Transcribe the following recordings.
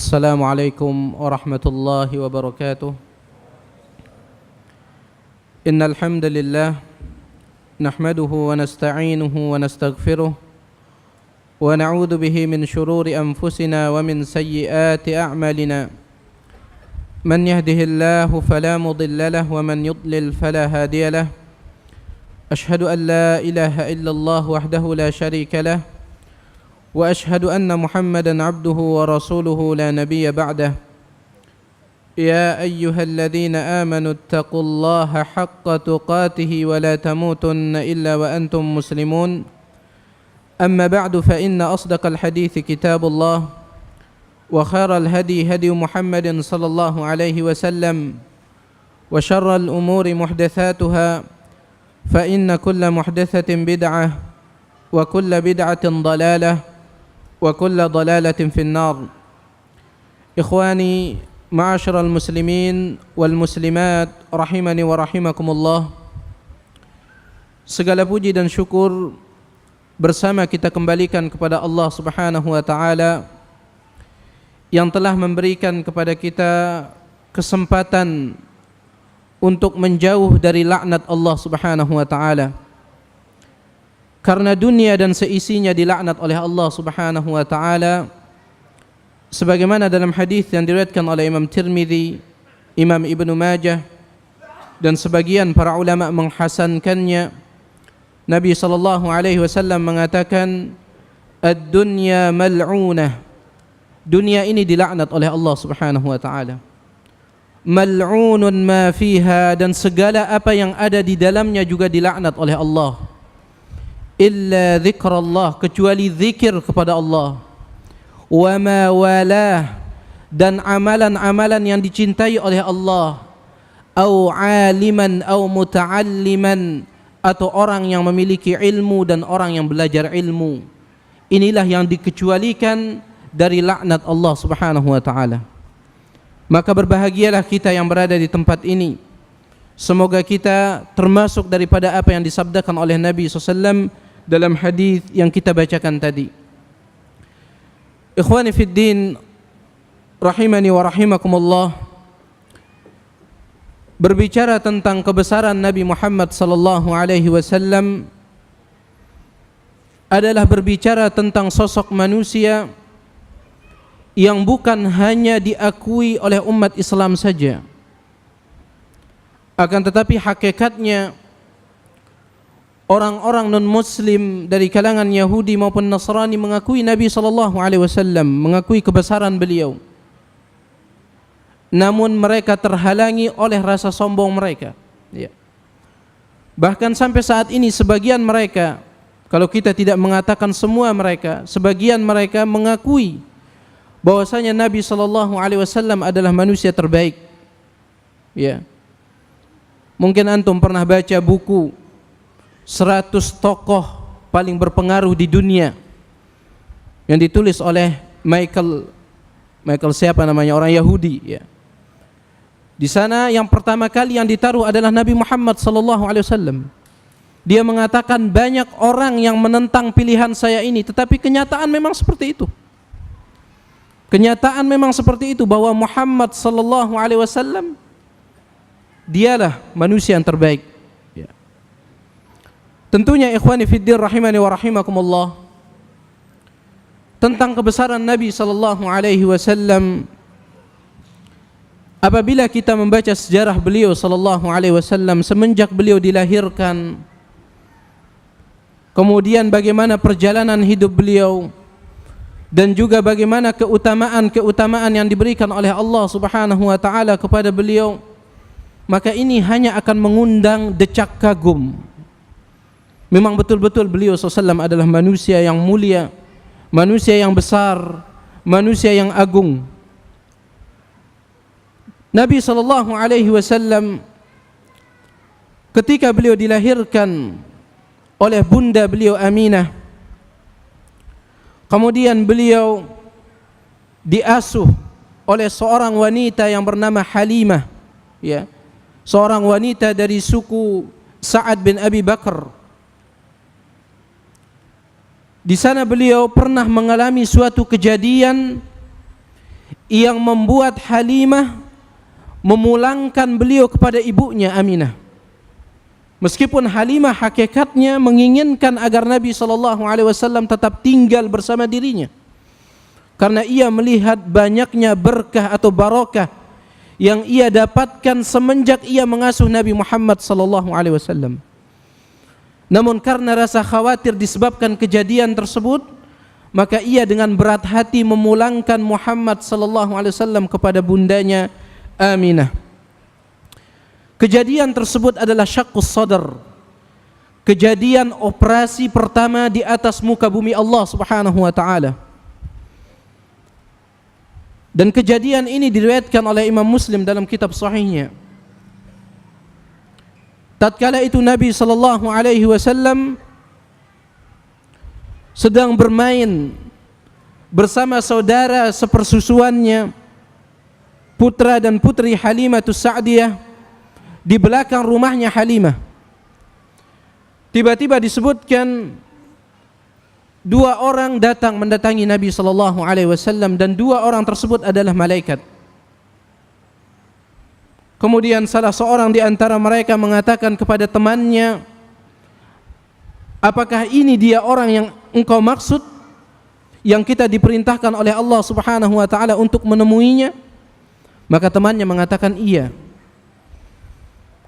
السلام عليكم ورحمة الله وبركاته. إن الحمد لله نحمده ونستعينه ونستغفره ونعوذ به من شرور أنفسنا ومن سيئات أعمالنا. من يهده الله فلا مضل له ومن يضلل فلا هادي له. أشهد أن لا إله إلا الله وحده لا شريك له وأشهد أن محمدا عبده ورسوله لا نبي بعده. يا أيها الذين آمنوا اتقوا الله حق تقاته ولا تموتن إلا وأنتم مسلمون. أما بعد فإن أصدق الحديث كتاب الله وخير الهدي هدي محمد صلى الله عليه وسلم وشر الأمور محدثاتها فإن كل محدثة بدعة وكل بدعة ضلالة وكل ضلالة في النار. إخواني معاشر المسلمين والmuslimat rahimani wa rahimakumullah. Segala puji dan syukur bersama kita kembalikan kepada Allah Subhanahu wa taala yang telah memberikan kepada kita kesempatan untuk menjauh dari laknat Allah Subhanahu wa taala. Karena dunia dan seisinya dilaknat oleh Allah Subhanahu wa taala, sebagaimana dalam hadis yang diriwayatkan oleh Imam Tirmidzi, Imam Ibnu Majah dan sebagian para ulama menghasankannya. Nabi sallallahu alaihi wasallam mengatakan, "Ad-dunya mal'unah." Dunia ini dilaknat oleh Allah Subhanahu wa taala. Mal'unun ma fiha, dan segala apa yang ada di dalamnya juga dilaknat oleh Allah. Illa dzikrallah, kecuali zikir kepada Allah. Wa ma walah, dan amalan-amalan yang dicintai oleh Allah. Au aliman au muta'alliman, atau orang yang memiliki ilmu dan orang yang belajar ilmu. Inilah yang dikecualikan dari laknat Allah Subhanahu wa taala. Maka berbahagialah kita yang berada di tempat ini. Semoga kita termasuk daripada apa yang disabdakan oleh Nabi SAW dalam hadis yang kita bacakan tadi. Ikhwani fid din, rahimani wa rahimakumullah. Berbicara tentang kebesaran Nabi Muhammad sallallahu alaihi wasallam adalah berbicara tentang sosok manusia yang bukan hanya diakui oleh umat Islam saja, akan tetapi hakikatnya orang-orang non-muslim dari kalangan Yahudi maupun Nasrani mengakui Nabi SAW, mengakui kebesaran beliau. Namun mereka terhalangi oleh rasa sombong mereka. Ya. Bahkan sampai saat ini sebagian mereka, kalau kita tidak mengatakan semua mereka, sebagian mereka mengakui bahwasanya Nabi SAW adalah manusia terbaik. Ya. Mungkin antum pernah baca buku 100 tokoh paling berpengaruh di dunia yang ditulis oleh Michael siapa namanya, orang Yahudi, ya. Di sana yang pertama kali yang ditaruh adalah Nabi Muhammad SAW. Dia mengatakan banyak orang yang menentang pilihan saya ini, tetapi kenyataan memang seperti itu. Kenyataan memang seperti itu, bahwa Muhammad SAW dialah manusia yang terbaik. Tentunya ikhwani fiddin rahimani wa rahimakumullah, tentang kebesaran Nabi sallallahu alaihi wasallam, apabila kita membaca sejarah beliau sallallahu alaihi wasallam semenjak beliau dilahirkan, kemudian bagaimana perjalanan hidup beliau, dan juga bagaimana keutamaan yang diberikan oleh Allah Subhanahu wa taala kepada beliau, maka ini hanya akan mengundang decak kagum. Memang betul-betul beliau SAW adalah manusia yang mulia, manusia yang besar, manusia yang agung. Nabi SAW ketika beliau dilahirkan oleh bunda beliau Aminah, kemudian beliau diasuh oleh seorang wanita yang bernama Halimah, ya, seorang wanita dari suku Sa'ad bin Abi Bakar. Di sana beliau pernah mengalami suatu kejadian yang membuat Halimah memulangkan beliau kepada ibunya Aminah. Meskipun Halimah hakikatnya menginginkan agar Nabi SAW tetap tinggal bersama dirinya, karena ia melihat banyaknya berkah atau barokah yang ia dapatkan semenjak ia mengasuh Nabi Muhammad SAW. Namun karena rasa khawatir disebabkan kejadian tersebut, maka ia dengan berat hati memulangkan Muhammad SAW kepada bundanya Aminah. Kejadian tersebut adalah syaqqus sadr, kejadian operasi pertama di atas muka bumi Allah Subhanahu wa taala. Dan kejadian ini diriwayatkan oleh Imam Muslim dalam kitab sahihnya. Tatkala itu Nabi sallallahu alaihi wasallam sedang bermain bersama saudara sepersusuannya, putra dan putri Halimatus Sa'diyah, di belakang rumahnya Halimah. Tiba-tiba disebutkan dua orang datang mendatangi Nabi sallallahu alaihi wasallam, dan dua orang tersebut adalah malaikat. Kemudian salah seorang di antara mereka mengatakan kepada temannya, apakah ini dia orang yang engkau maksud, yang kita diperintahkan oleh Allah Subhanahu wa taala untuk menemuinya? Maka temannya mengatakan iya.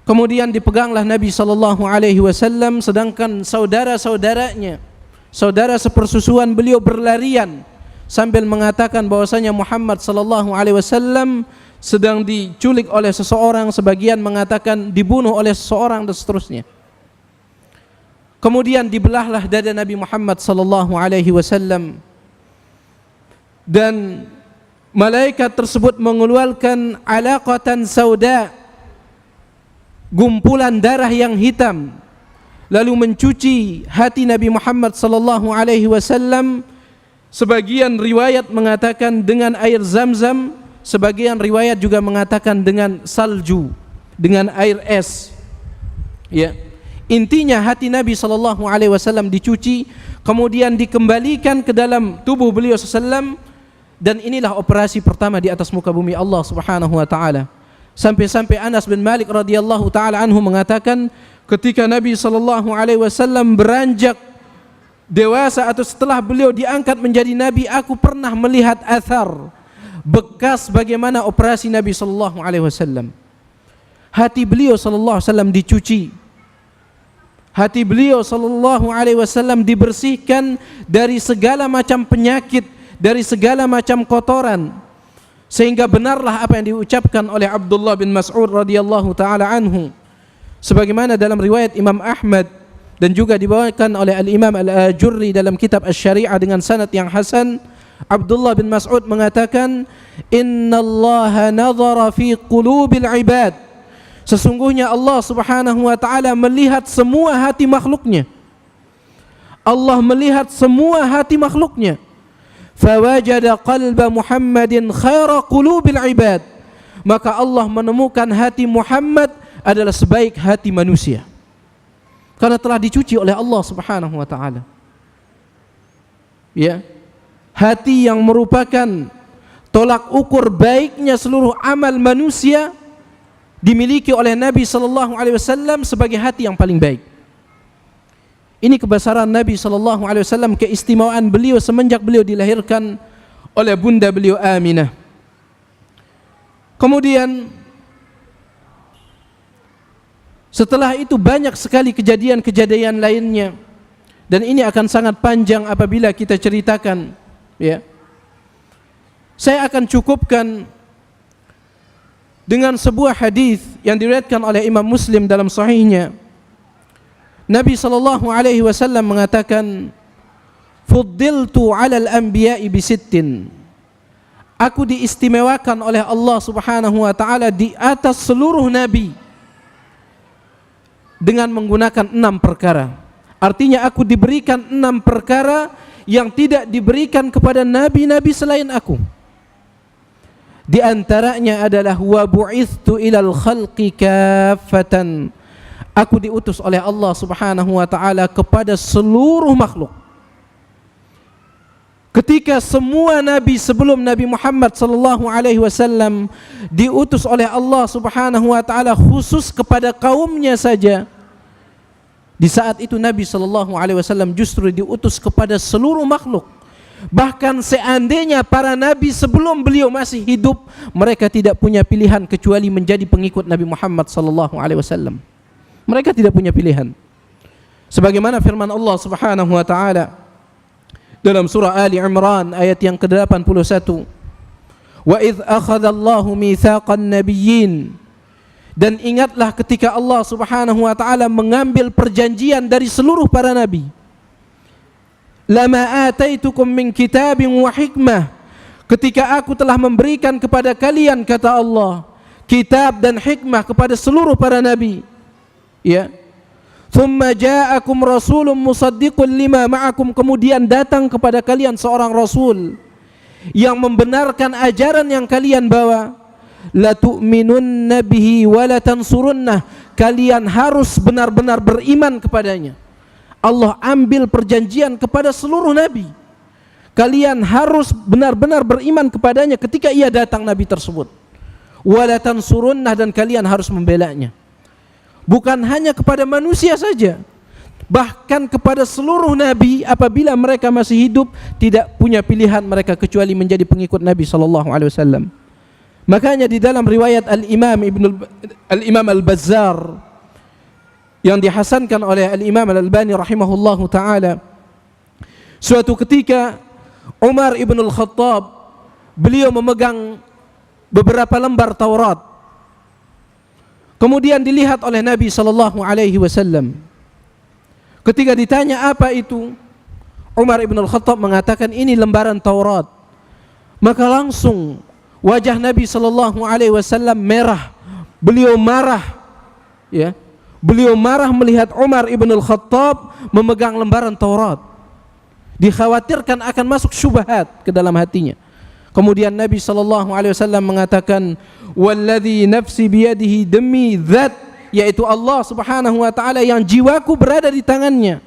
Kemudian dipeganglah Nabi sallallahu alaihi wasallam, sedangkan saudara-saudaranya, saudara sepersusuan beliau berlarian sambil mengatakan bahwasanya Muhammad sallallahu alaihi wasallam sedang diculik oleh seseorang, sebagian mengatakan dibunuh oleh seseorang, dan seterusnya. Kemudian dibelahlah dada Nabi Muhammad sallallahu alaihi wasallam, dan malaikat tersebut mengeluarkan alaqatan sauda, gumpulan darah yang hitam, lalu mencuci hati Nabi Muhammad sallallahu alaihi wasallam. Sebagian riwayat mengatakan dengan air Zam-Zam, sebagian riwayat juga mengatakan dengan salju, dengan air es. Ya. Intinya hati Nabi sallallahu alaihi wasallam dicuci, kemudian dikembalikan ke dalam tubuh beliau sallallahu, dan inilah operasi pertama di atas muka bumi Allah Subhanahu wa taala. Sampai-sampai Anas bin Malik radhiyallahu taala anhu mengatakan, ketika Nabi sallallahu alaihi wasallam beranjak dewasa atau setelah beliau diangkat menjadi nabi, aku pernah melihat athar, bekas bagaimana operasi Nabi sallallahu alaihi wasallam. Hati beliau sallallahu alaihi wasallam dicuci. Hati beliau sallallahu alaihi wasallam dibersihkan dari segala macam penyakit, dari segala macam kotoran, sehingga benarlah apa yang diucapkan oleh Abdullah bin Mas'ud radhiyallahu taala anhu, sebagaimana dalam riwayat Imam Ahmad dan juga dibawakan oleh Al-Imam Al-Ajurri dalam kitab Asy-Syari'ah dengan sanad yang hasan. Abdullah bin Mas'ud mengatakan, innallaha nadhara fi qulubil ibad, sesungguhnya Allah Subhanahu wa taala melihat semua hati makhluknya. Allah melihat semua hati makhluknya. Fawajada qalba Muhammadin khaira qulubil ibad, maka Allah menemukan hati Muhammad adalah sebaik hati manusia, karena telah dicuci oleh Allah Subhanahu wa taala. Ya. Hati yang merupakan tolak ukur baiknya seluruh amal manusia dimiliki oleh Nabi sallallahu alaihi wasallam sebagai hati yang paling baik. Ini kebesaran Nabi sallallahu alaihi wasallam, keistimewaan beliau semenjak beliau dilahirkan oleh bunda beliau Aminah. Kemudian setelah itu banyak sekali kejadian-kejadian lainnya, dan ini akan sangat panjang apabila kita ceritakan. Ya, saya akan cukupkan dengan sebuah hadis yang diriwayatkan oleh Imam Muslim dalam sahihnya. Nabi sallallahu alaihi wasallam mengatakan, "Fuddiltu 'alal anbiya'i bi sittin." Aku diistimewakan oleh Allah Subhanahu wa taala di atas seluruh nabi dengan menggunakan 6 perkara. Artinya aku diberikan 6 perkara yang tidak diberikan kepada nabi-nabi selain aku. Di antaranya adalah wa bu'ithtu ilal khalqi kaffatan. Aku diutus oleh Allah Subhanahu wa taala kepada seluruh makhluk. ketika semua nabi sebelum Nabi Muhammad sallallahu alaihi wasallam diutus oleh Allah Subhanahu wa taala khusus kepada kaumnya saja, di saat itu Nabi sallallahu alaihi wasallam justru diutus kepada seluruh makhluk. Bahkan seandainya para nabi sebelum beliau masih hidup, mereka tidak punya pilihan kecuali menjadi pengikut Nabi Muhammad sallallahu alaihi wasallam. Mereka tidak punya pilihan. Sebagaimana firman Allah Subhanahu wa taala dalam surah Ali Imran ayat yang ke-81, "Wa idz akhadallahu mitsaqan nabiyyin," dan ingatlah ketika Allah Subhanahu wa taala mengambil perjanjian dari seluruh para nabi. "Lama ataitukum min kitabin wa hikmah," ketika aku telah memberikan kepada kalian, kata Allah, kitab dan hikmah kepada seluruh para nabi. Ya. "Tsumma ja'akum rasulun musaddiqun lima ma'akum," kemudian datang kepada kalian seorang rasul yang membenarkan ajaran yang kalian bawa. "La tu'minunna bihi wa la tansurunnah," kalian harus benar-benar beriman kepadanya. Allah ambil perjanjian kepada seluruh nabi. Kalian harus benar-benar beriman kepadanya ketika ia datang, nabi tersebut. "Wala tansurunnah," dan kalian harus membelanya. Bukan hanya kepada manusia saja, bahkan kepada seluruh nabi apabila mereka masih hidup tidak punya pilihan mereka kecuali menjadi pengikut Nabi sallallahu alaihi wasallam. Makanya di dalam riwayat Al-Imam Al-Bazzar yang dihasankan oleh Al-Imam Al-Albani rahimahullahu ta'ala, suatu ketika Umar ibn Al-Khattab, beliau memegang beberapa lembar Taurat. Kemudian dilihat oleh Nabi sallallahu alaihi wasallam. Ketika ditanya apa itu, Umar ibn Al-Khattab mengatakan ini lembaran Taurat. Maka langsung wajah Nabi sallallahu alaihi wasallam merah. Beliau marah, ya. Beliau marah melihat Umar ibn Al-Khattab memegang lembaran Taurat. Dikhawatirkan akan masuk syubhat ke dalam hatinya. Kemudian Nabi sallallahu alaihi wasallam mengatakan, "Walladzi nafsi biyadihi," demi zat yaitu Allah Subhanahu wa taala yang jiwaku berada di tangannya.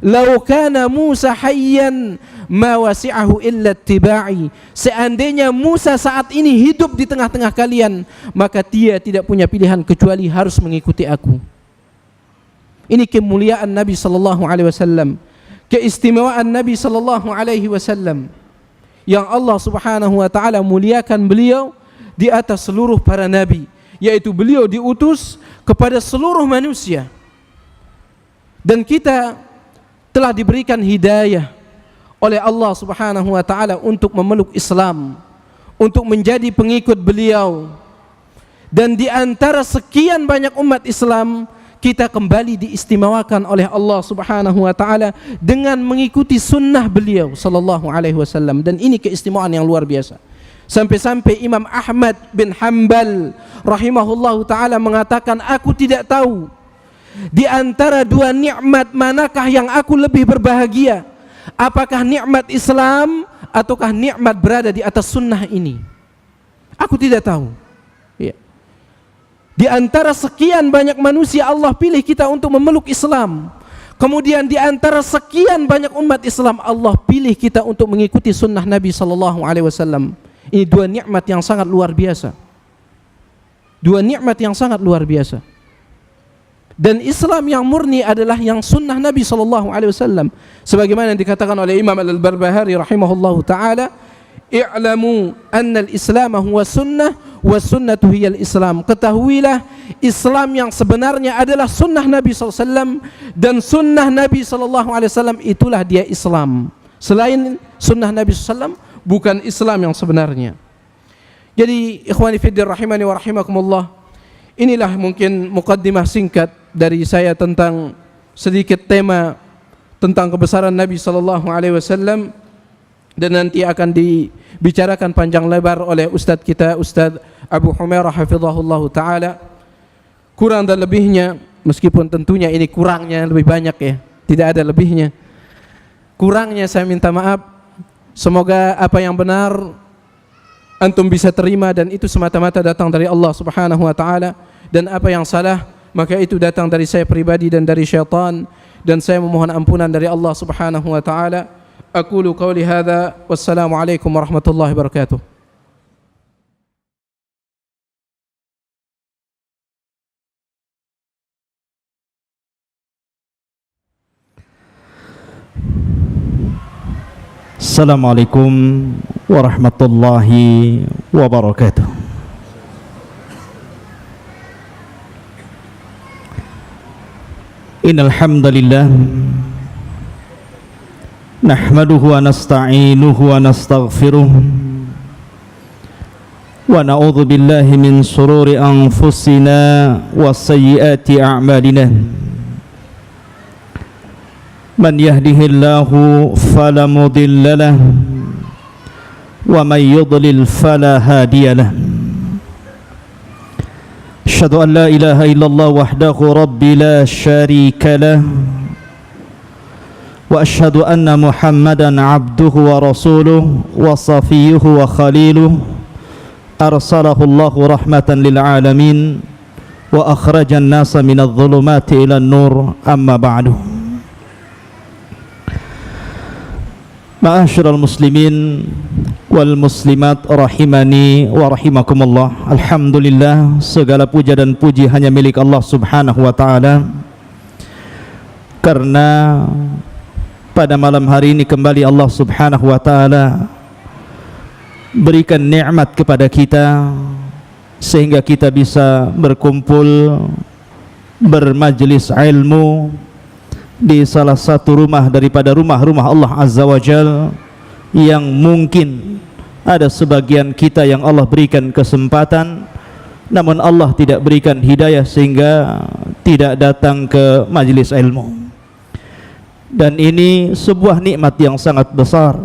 "Law kana Musa hayyan ma wasi'ahu illa ittiba'i," seandainya Musa saat ini hidup di tengah-tengah kalian, maka dia tidak punya pilihan kecuali harus mengikuti aku. Ini kemuliaan Nabi sallallahu alaihi wasallam, keistimewaan Nabi sallallahu alaihi wasallam yang Allah Subhanahu wa taala muliakan beliau di atas seluruh para nabi, yaitu beliau diutus kepada seluruh manusia. Dan kita telah diberikan hidayah oleh Allah Subhanahu wa taala untuk memeluk Islam, untuk menjadi pengikut beliau. Dan di antara sekian banyak umat Islam, kita kembali diistimewakan oleh Allah Subhanahu wa taala dengan mengikuti sunnah beliau sallallahu alaihi wasallam, dan ini keistimewaan yang luar biasa. Sampai-sampai Imam Ahmad bin Hanbal rahimahullahu taala mengatakan, aku tidak tahu di antara dua nikmat manakah yang aku lebih berbahagia, apakah nikmat Islam ataukah nikmat berada di atas sunnah ini. Aku tidak tahu. Di antara sekian banyak manusia Allah pilih kita untuk memeluk Islam. Kemudian di antara sekian banyak umat Islam Allah pilih kita untuk mengikuti sunnah Nabi sallallahu alaihi wasallam. Ini dua nikmat yang sangat luar biasa. Dua nikmat yang sangat luar biasa. Dan Islam yang murni adalah yang sunnah Nabi sallallahu alaihi wasallam. Sebagaimana yang dikatakan oleh Imam Al-Barbahari rahimahullahu taala, "I'lamu anna al-Islam huwa sunnah wa sunnatu hiyal Islam." Ketahuilah Islam yang sebenarnya adalah sunnah Nabi SAW, dan sunnah Nabi SAW itulah dia Islam. Selain sunnah Nabi SAW bukan Islam yang sebenarnya. Jadi ikhwani fiddin rahimani wa rahimakumullah, inilah mungkin muqaddimah singkat dari saya tentang sedikit tema tentang kebesaran Nabi SAW. Dan nanti akan dibicarakan panjang lebar oleh Ustadz kita, Ustadz Abu Humairah hafizahullah ta'ala. Kurang dan lebihnya, meskipun tentunya ini kurangnya lebih banyak ya, tidak ada lebihnya. Kurangnya saya minta maaf. Semoga apa yang benar antum bisa terima, dan itu semata-mata datang dari Allah Subhanahu wa ta'ala. Dan apa yang salah, maka itu datang dari saya pribadi dan dari syaitan. Dan saya memohon ampunan dari Allah Subhanahu wa ta'ala. Aqulu qawli hadza wassalamu alaikum warahmatullahi wabarakatuh. Assalamualaikum warahmatullahi wabarakatuh. Innal hamdalillah nahmaduhu wa nasta'inuhu wa nastaghfiruh wa na'udzu billahi min shururi anfusina wa sayyiati a'malina. Man yahdihillahu fala mudilla lahu wa man yudlil fala hadiya lahu. Asyhadu an la ilaha illallah wahdahu rabbi la syarika lahu wa asyhadu anna Muhammadan abduhu wa rasuluhu wa safiyuhu wa khaliluhu arsalahu Allahu rahmatan lil alamin wa akhrajan nasa minadh dhulumati ilan nur, amma ba'du. Ma'asyiral muslimin wal muslimat rahimani wa rahimakumullah. Alhamdulillah, segala puja dan puji hanya milik Allah Subhanahu wa taala, karena pada malam hari ini kembali Allah Subhanahu wa taala berikan nikmat kepada kita sehingga kita bisa berkumpul bermajlis ilmu di salah satu rumah daripada rumah-rumah Allah Azza wa Jal, yang mungkin ada sebagian kita yang Allah berikan kesempatan namun Allah tidak berikan hidayah sehingga tidak datang ke majlis ilmu. Dan ini sebuah nikmat yang sangat besar,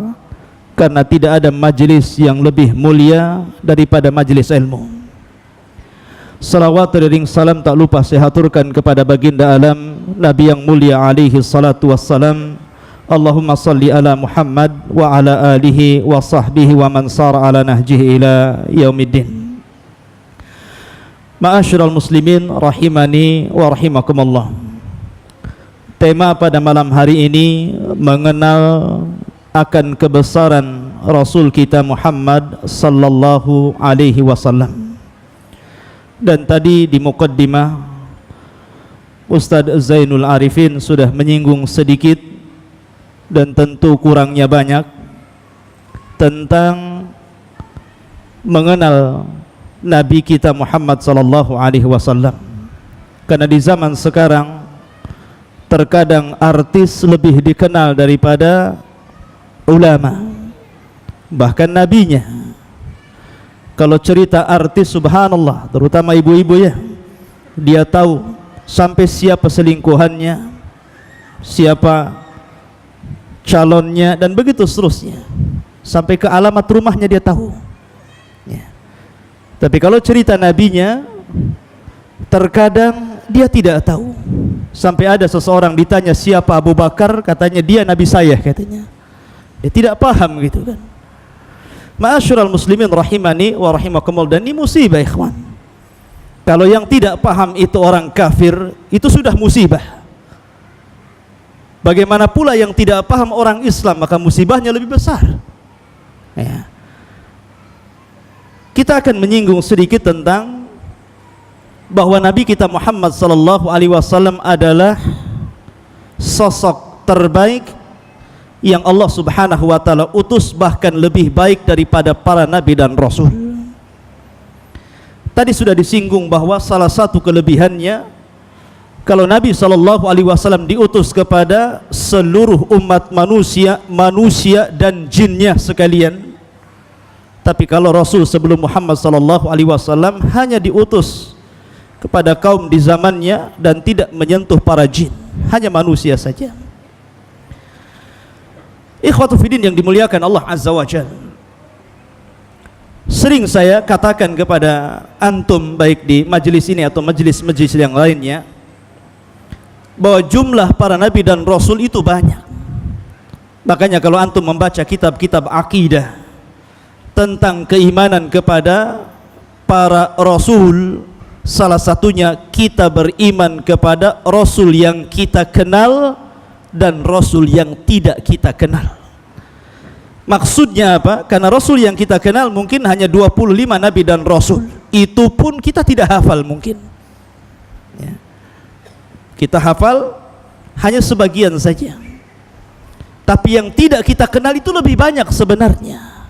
karena tidak ada majlis yang lebih mulia daripada majlis ilmu. Salawat dan salam tak lupa saya haturkan kepada baginda alam Nabi yang mulia alaihi salatu wassalam. Allahumma salli ala Muhammad wa ala alihi wa sahbihi wa man sara ala nahjihi ila yaumiddin. Ma'asyiral muslimin rahimani wa rahimakumullah. Tema pada malam hari ini mengenal akan kebesaran Rasul kita Muhammad sallallahu alaihi wasallam. Dan tadi di muqaddimah Ustaz Zainul Arifin sudah menyinggung sedikit dan tentu kurangnya banyak tentang mengenal Nabi kita Muhammad sallallahu alaihi wasallam. Karena di zaman sekarang terkadang artis lebih dikenal daripada ulama, bahkan nabinya. Kalau cerita artis, subhanallah, terutama ibu-ibu ya, dia tahu sampai siapa selingkuhannya, siapa calonnya, dan begitu seterusnya, sampai ke alamat rumahnya dia tahu ya. Tapi kalau cerita nabinya, terkadang dia tidak tahu. Sampai ada seseorang ditanya siapa Abu Bakar, katanya dia nabi saya, katanya. Dia tidak paham gitu kan. Ma'asyiral muslimin rahimani wa rahimakumullah. Dan ini musibah ikhwan. Kalau yang tidak paham itu orang kafir, itu sudah musibah. Bagaimana pula yang tidak paham orang Islam, maka musibahnya lebih besar ya. Kita akan menyinggung sedikit tentang bahwa Nabi kita Muhammad sallallahu alaihi wasallam adalah sosok terbaik yang Allah Subhanahu wa taala utus, bahkan lebih baik daripada para nabi dan rasul. Tadi sudah disinggung bahwa salah satu kelebihannya, kalau Nabi sallallahu alaihi wasallam diutus kepada seluruh umat manusia dan jinnya sekalian. Tapi kalau Rasul sebelum Muhammad sallallahu alaihi wasallam hanya diutus kepada kaum di zamannya dan tidak menyentuh para jin, hanya manusia saja. Ikhwatu fiddin yang dimuliakan Allah Azza wa Jalla, sering saya katakan kepada antum, baik di majelis ini atau majelis-majelis yang lainnya, bahwa jumlah para nabi dan rasul itu banyak. Makanya kalau antum membaca kitab-kitab akidah tentang keimanan kepada para rasul, salah satunya kita beriman kepada rasul yang kita kenal dan rasul yang tidak kita kenal. Maksudnya apa? Karena Rasul yang kita kenal mungkin hanya 25 Nabi dan Rasul. Itu pun kita tidak hafal mungkin ya. Kita hafal hanya sebagian saja. Tapi yang tidak kita kenal itu lebih banyak sebenarnya.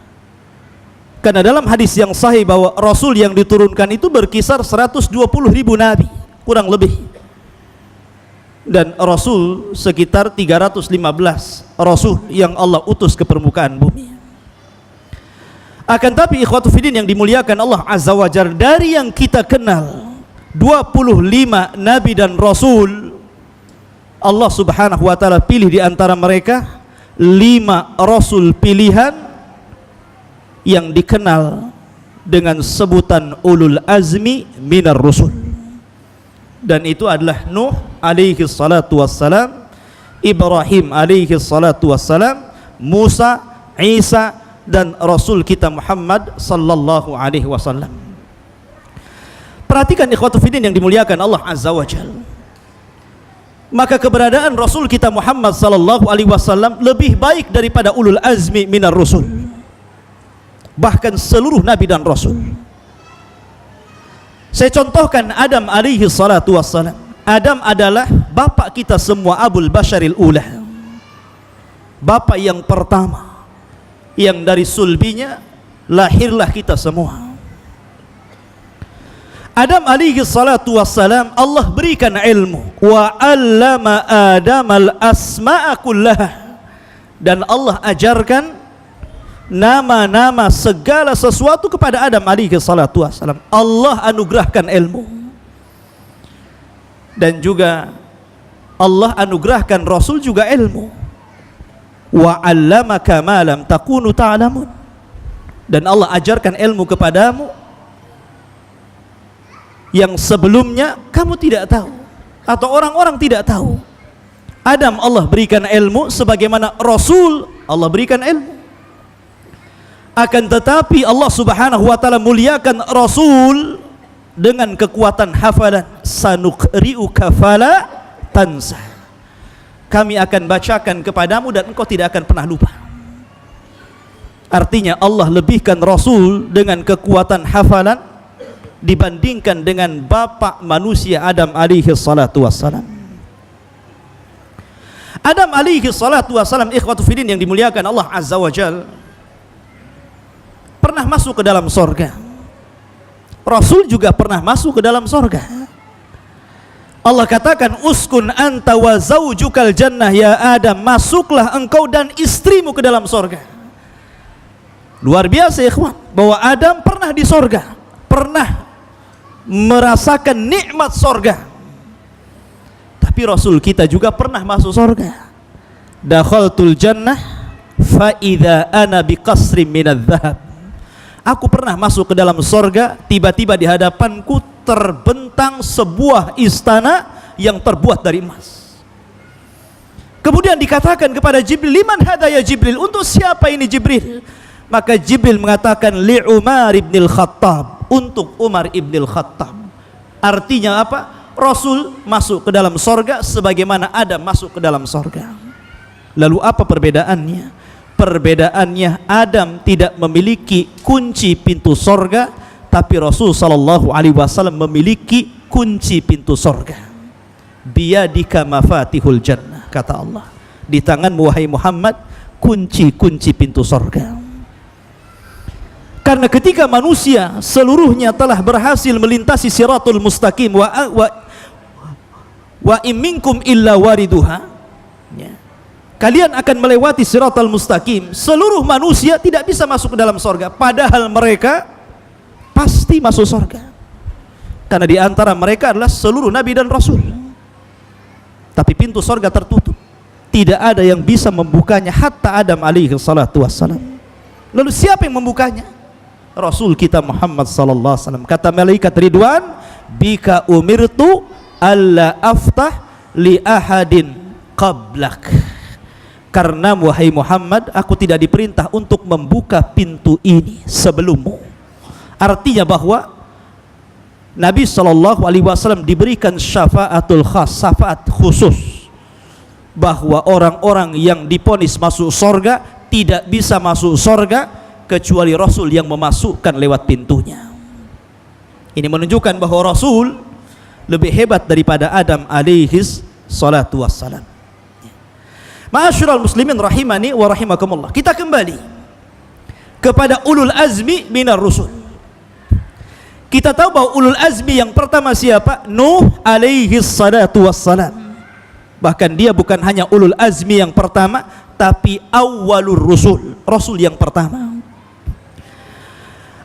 Karena dalam hadis yang sahih bahwa Rasul yang diturunkan itu berkisar 120.000 Nabi kurang lebih. Dan Rasul sekitar 315 Rasul yang Allah utus ke permukaan bumi. Akan tapi ikhwatu fiddin yang dimuliakan Allah Azza wa Jalla, dari yang kita kenal 25 Nabi dan Rasul, Allah Subhanahu wa Ta'ala pilih di antara mereka 5 Rasul pilihan yang dikenal dengan sebutan ulul azmi minar rusul. Dan itu adalah Nuh alaihi salatu wassalam, Ibrahim alaihi salatu wassalam, Musa, Isa, dan Rasul kita Muhammad sallallahu alaihi wasallam. Perhatikan ikhwatu fiddin yang dimuliakan Allah Azza wa Jalla. Maka keberadaan Rasul kita Muhammad sallallahu alaihi wasallam lebih baik daripada ulul azmi minar rusul. Bahkan seluruh nabi dan rasul. Saya contohkan Adam alaihi salatu wassalam. Adam adalah bapak kita semua, Abul Basharil Ula, bapak yang pertama, yang dari sulbinya lahirlah kita semua. Adam alaihi salatu wassalam, Allah berikan ilmu, wa 'allama Adamal asma'a kullaha, dan Allah ajarkan nama-nama segala sesuatu kepada Adam alaihi salatu wassalam. Allah anugerahkan ilmu. Dan juga Allah anugerahkan Rasul juga ilmu. Wa 'allamaka ma lam takunu ta'lamun. Dan Allah ajarkan ilmu kepadamu yang sebelumnya kamu tidak tahu atau orang-orang tidak tahu. Adam Allah berikan ilmu, sebagaimana Rasul Allah berikan ilmu. Akan tetapi Allah Subhanahu wa Ta'ala muliakan Rasul dengan kekuatan hafalan. Sanuqri'uka fala tansa. Kami akan bacakan kepadamu dan engkau tidak akan pernah lupa. Artinya Allah lebihkan Rasul dengan kekuatan hafalan dibandingkan dengan bapak manusia Adam alaihi salatu wassalam. Adam alaihi salatu wassalam, ikhwatu fiddin yang dimuliakan Allah Azza wa Jalla, pernah masuk ke dalam sorga. Rasul juga pernah masuk ke dalam sorga. Allah katakan, uskun anta wa zaujukal jannah ya Adam, masuklah engkau dan istrimu ke dalam sorga. Luar biasa ikhwan, bahwa Adam pernah di sorga, pernah merasakan nikmat sorga. Tapi Rasul kita juga pernah masuk sorga. Dakhaltul jannah fa idza ana biqasrin minadz dzahab. Aku pernah masuk ke dalam sorga, tiba-tiba di hadapanku terbentang sebuah istana yang terbuat dari emas. Kemudian dikatakan kepada Jibril, liman hadha ya Jibril, untuk siapa ini Jibril? Maka Jibril mengatakan, li Umar ibn al-Khattab, untuk Umar ibn al-Khattab. Artinya apa? Rasul masuk ke dalam sorga sebagaimana Adam masuk ke dalam sorga. Lalu apa perbedaannya? Perbedaannya, Adam tidak memiliki kunci pintu sorga, tapi Rasul sallallahu alaihi wasallam memiliki kunci pintu sorga. Biyadika mafatihul jannah, kata Allah, di tanganmu wahai Muhammad kunci-kunci pintu sorga. Karena ketika manusia seluruhnya telah berhasil melintasi siratul mustaqim, wa imminkum illa wariduha, ya, kalian akan melewati siratal mustaqim. Seluruh manusia tidak bisa masuk ke dalam sorga, padahal mereka pasti masuk sorga. Karena di antara mereka adalah seluruh nabi dan rasul. Tapi pintu sorga tertutup, tidak ada yang bisa membukanya hatta Adam alaihi salatu wassalam. Lalu siapa yang membukanya? Rasul kita Muhammad sallallahu alaihi wasallam. Kata malaikat Ridwan, bika umirtu alla aftah li ahadin qablak. Karena wahai Muhammad, aku tidak diperintah untuk membuka pintu ini sebelummu. Artinya bahwa Nabi sallallahu alaihi wasallam diberikan syafaatul khas, syafaat khusus, bahwa orang-orang yang diponis masuk surga tidak bisa masuk surga kecuali Rasul yang memasukkan lewat pintunya. Ini menunjukkan bahwa Rasul lebih hebat daripada Adam alaihis salatu wassalam. Ma'asyiral muslimin rahimani wa rahimakumullah. Kita kembali kepada ulul azmi minar rusul. Kita tahu bahwa ulul azmi yang pertama siapa? Nuh alaihis salatu wassalam. Bahkan dia bukan hanya ulul azmi yang pertama, tapi awwalur rusul, rasul yang pertama.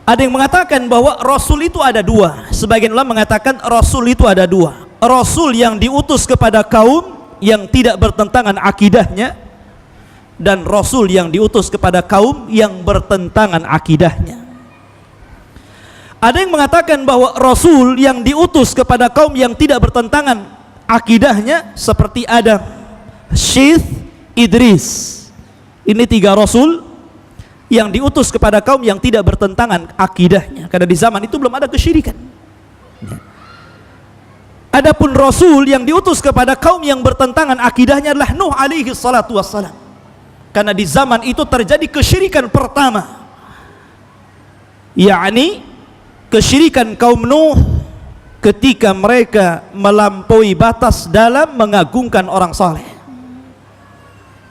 Ada yang mengatakan bahwa rasul itu ada dua. Sebagian ulama mengatakan rasul itu ada dua. Rasul yang diutus kepada kaum yang tidak bertentangan akidahnya, dan rasul yang diutus kepada kaum yang bertentangan akidahnya. Ada yang mengatakan bahwa rasul yang diutus kepada kaum yang tidak bertentangan akidahnya seperti Adam, Syith, Idris. Ini tiga rasul yang diutus kepada kaum yang tidak bertentangan akidahnya, karena di zaman itu belum ada kesyirikan. Adapun rasul yang diutus kepada kaum yang bertentangan akidahnya adalah Nuh alaihi salatu wassalam, karena di zaman itu terjadi kesyirikan pertama, yakni kesyirikan kaum Nuh ketika mereka melampaui batas dalam mengagungkan orang saleh.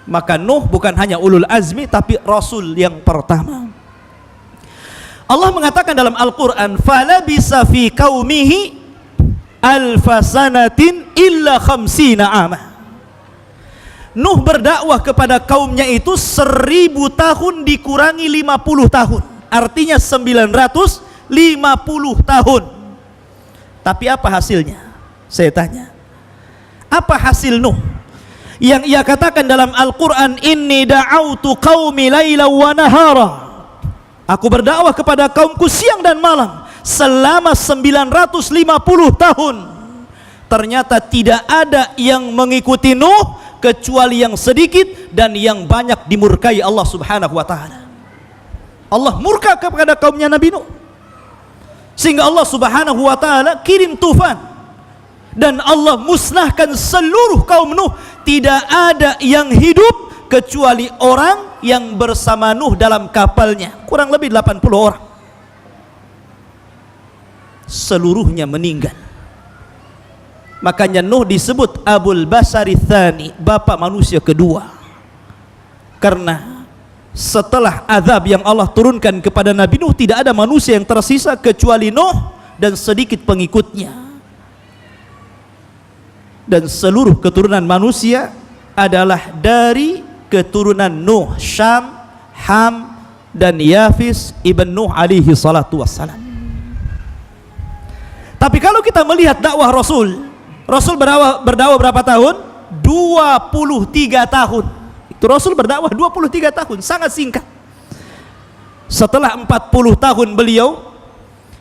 Maka Nuh bukan hanya ulul azmi, tapi rasul yang pertama. Allah mengatakan dalam Al-Quran, falabisa fi qaumihi alfasanatin illa khamsina amah. Nuh berdakwah kepada kaumnya itu 1000 tahun dikurangi 50 tahun, artinya 950 tahun. Tapi apa hasilnya? Saya tanya, apa hasil Nuh? Yang ia katakan dalam Al-Quran, inni da'autu qaumi laila wa nahara. Aku berdakwah kepada kaumku siang dan malam selama 950 tahun. Ternyata tidak ada yang mengikuti Nuh kecuali yang sedikit, dan yang banyak dimurkai Allah subhanahu wa ta'ala. Allah murka kepada kaumnya Nabi Nuh, sehingga Allah subhanahu wa ta'ala kirim tufan, dan Allah musnahkan seluruh kaum Nuh. Tidak ada yang hidup kecuali orang yang bersama Nuh dalam kapalnya, kurang lebih 80 orang. Seluruhnya meninggal. Makanya Nuh disebut Abul Basari Tsani, bapak manusia kedua, karena setelah azab yang Allah turunkan kepada Nabi Nuh, tidak ada manusia yang tersisa kecuali Nuh dan sedikit pengikutnya. Dan seluruh keturunan manusia adalah dari keturunan Nuh, Syam, Ham, dan Yafis ibn Nuh alaihi salatu wassalam. Tapi kalau kita melihat dakwah Rasul, Rasul berdakwah berapa tahun? 23 tahun. Itu Rasul berdakwah 23 tahun, sangat singkat. Setelah 40 tahun beliau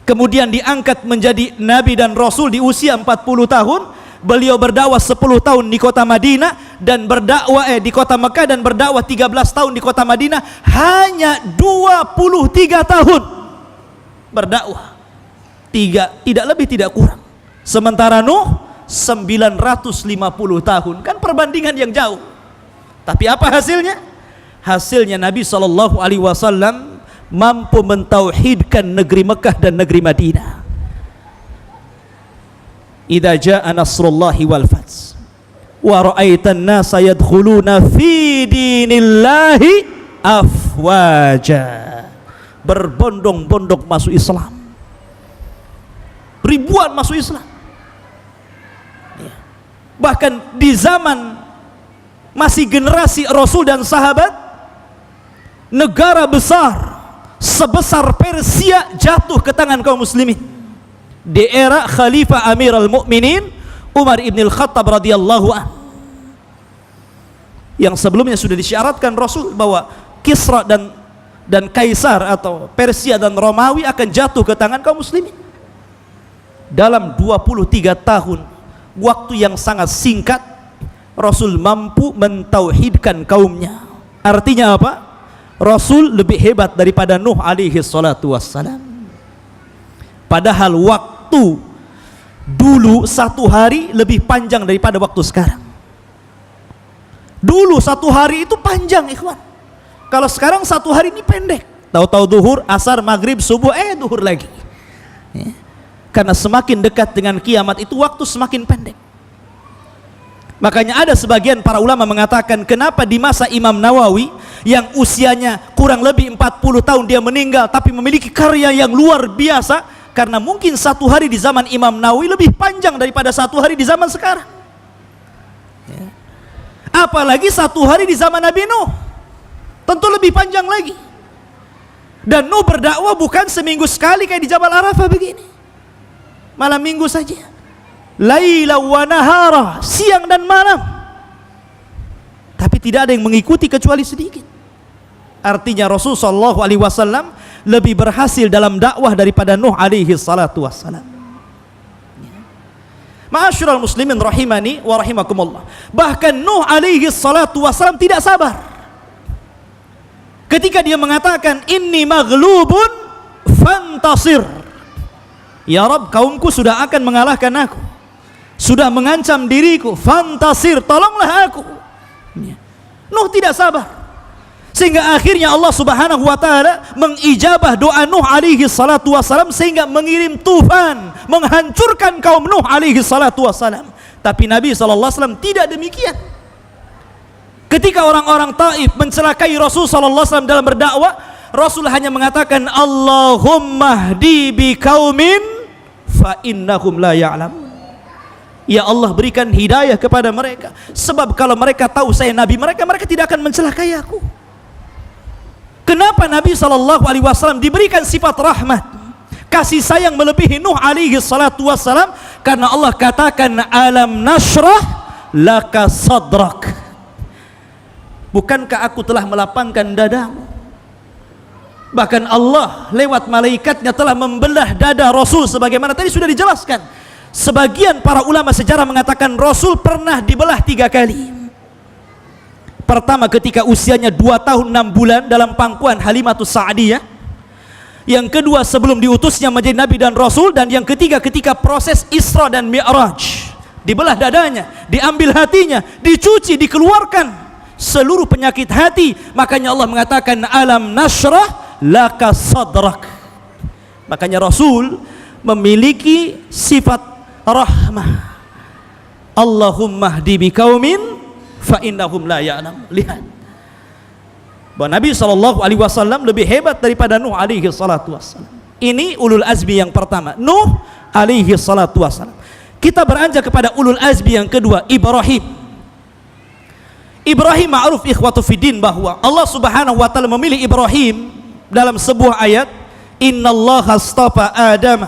kemudian diangkat menjadi Nabi dan Rasul di usia 40 tahun. Beliau berdakwah 10 tahun di kota Madinah, dan berdakwah di kota Mekah, dan berdakwah 13 tahun di kota Madinah. Hanya 23 tahun berdakwah, tidak lebih tidak kurang. Sementara Nuh 950 tahun, kan perbandingan yang jauh. Tapi apa hasilnya? Hasilnya Nabi SAW mampu mentauhidkan negeri Mekah dan negeri Madinah. Idza jaa nasrullahi wal fath wa ra'aitan nasa yadkhuluna fi dinillahi afwaja. Berbondong-bondong masuk Islam, ribuan masuk Islam. Bahkan di zaman masih generasi Rasul dan sahabat, negara besar sebesar Persia jatuh ke tangan kaum muslimin di era Khalifah Amirul Mukminin Umar ibn al-Khattab radhiyallahu anhu, yang sebelumnya sudah disyaratkan Rasul bahwa Kisra dan Kaisar atau Persia dan Romawi akan jatuh ke tangan kaum muslimin. Dalam 23 tahun, waktu yang sangat singkat, Rasul mampu mentauhidkan kaumnya. Artinya apa? Rasul lebih hebat daripada Nuh alaihi salatu wassalam. Padahal waktu dulu 1 hari lebih panjang daripada waktu sekarang. Dulu 1 hari itu panjang, ikhwan. Kalau sekarang satu hari ini pendek, tahu-tahu duhur, asar, maghrib, subuh, duhur lagi. Ya. Karena semakin dekat dengan kiamat itu waktu semakin pendek. Makanya ada sebagian para ulama mengatakan, kenapa di masa Imam Nawawi yang usianya kurang lebih 40 tahun dia meninggal tapi memiliki karya yang luar biasa, karena mungkin satu hari di zaman Imam Nawawi lebih panjang daripada satu hari di zaman sekarang. Ya. Apalagi satu hari di zaman Nabi Nuh, tentu lebih panjang lagi. Dan Nuh berdakwah bukan seminggu sekali kayak di Jabal Arafah begini, malam minggu saja, laila wa nahara, siang dan malam. Tapi tidak ada yang mengikuti kecuali sedikit. Artinya Rasulullah SAW lebih berhasil dalam dakwah daripada Nuh alaihi salatu wassalam. Ma'asyiral muslimin rahimani wa rahimakumullah. Bahkan Nuh alaihi salatu wassalam tidak sabar. Ketika dia mengatakan, inni maghlubun fantasir, ya Rabb, kaumku sudah akan mengalahkan aku, sudah mengancam diriku, fantasir, tolonglah aku. Nuh tidak sabar, sehingga akhirnya Allah subhanahu wa ta'ala mengijabah doa Nuh alaihi salatu wassalam, sehingga mengirim tufan menghancurkan kaum Nuh alaihi salatu wassalam. Tapi Nabi SAW tidak demikian. Ketika orang-orang Taif mencelakai Rasul SAW dalam berdakwah, Rasul hanya mengatakan, Allahumma hdi bi qaumin fa innahum la ya'lamun. Ya Allah, berikan hidayah kepada mereka, sebab kalau mereka tahu saya Nabi, mereka tidak akan mencelakai aku. Kenapa Nabi SAW diberikan sifat rahmat, kasih sayang melebihi Nuh alaihi salatu wassalam? Karena Allah katakan, alam nashrah laka sadrak. Bukankah aku telah melapangkan dadamu? Bahkan Allah lewat malaikatnya telah membelah dada Rasul, sebagaimana tadi sudah dijelaskan. Sebagian para ulama sejarah mengatakan Rasul pernah dibelah 3 kali. Pertama ketika usianya 2 tahun 6 bulan dalam pangkuan Halimatus Sa'diyah. Yang kedua sebelum diutusnya menjadi Nabi dan Rasul. Dan yang ketiga ketika proses Isra dan Mi'raj, dibelah dadanya, diambil hatinya, dicuci, dikeluarkan seluruh penyakit hati. Makanya Allah mengatakan, alam nashrah laka sadrak. Makanya Rasul memiliki sifat rahmah. Allahumma hdi bi qaumin fa innahum la ya'lamun. Lihat bahwa Nabi SAW lebih hebat daripada Nuh alaihi salatu wassalam. Ini ulul azmi yang pertama, Nuh alaihi salatu wassalam. Kita beranjak kepada ulul azmi yang kedua, Ibrahim. Ibrahim ma'ruf ikhwatu fiddin, bahwa Allah subhanahu wa ta'ala memilih Ibrahim dalam sebuah ayat, innallaha astafa Adam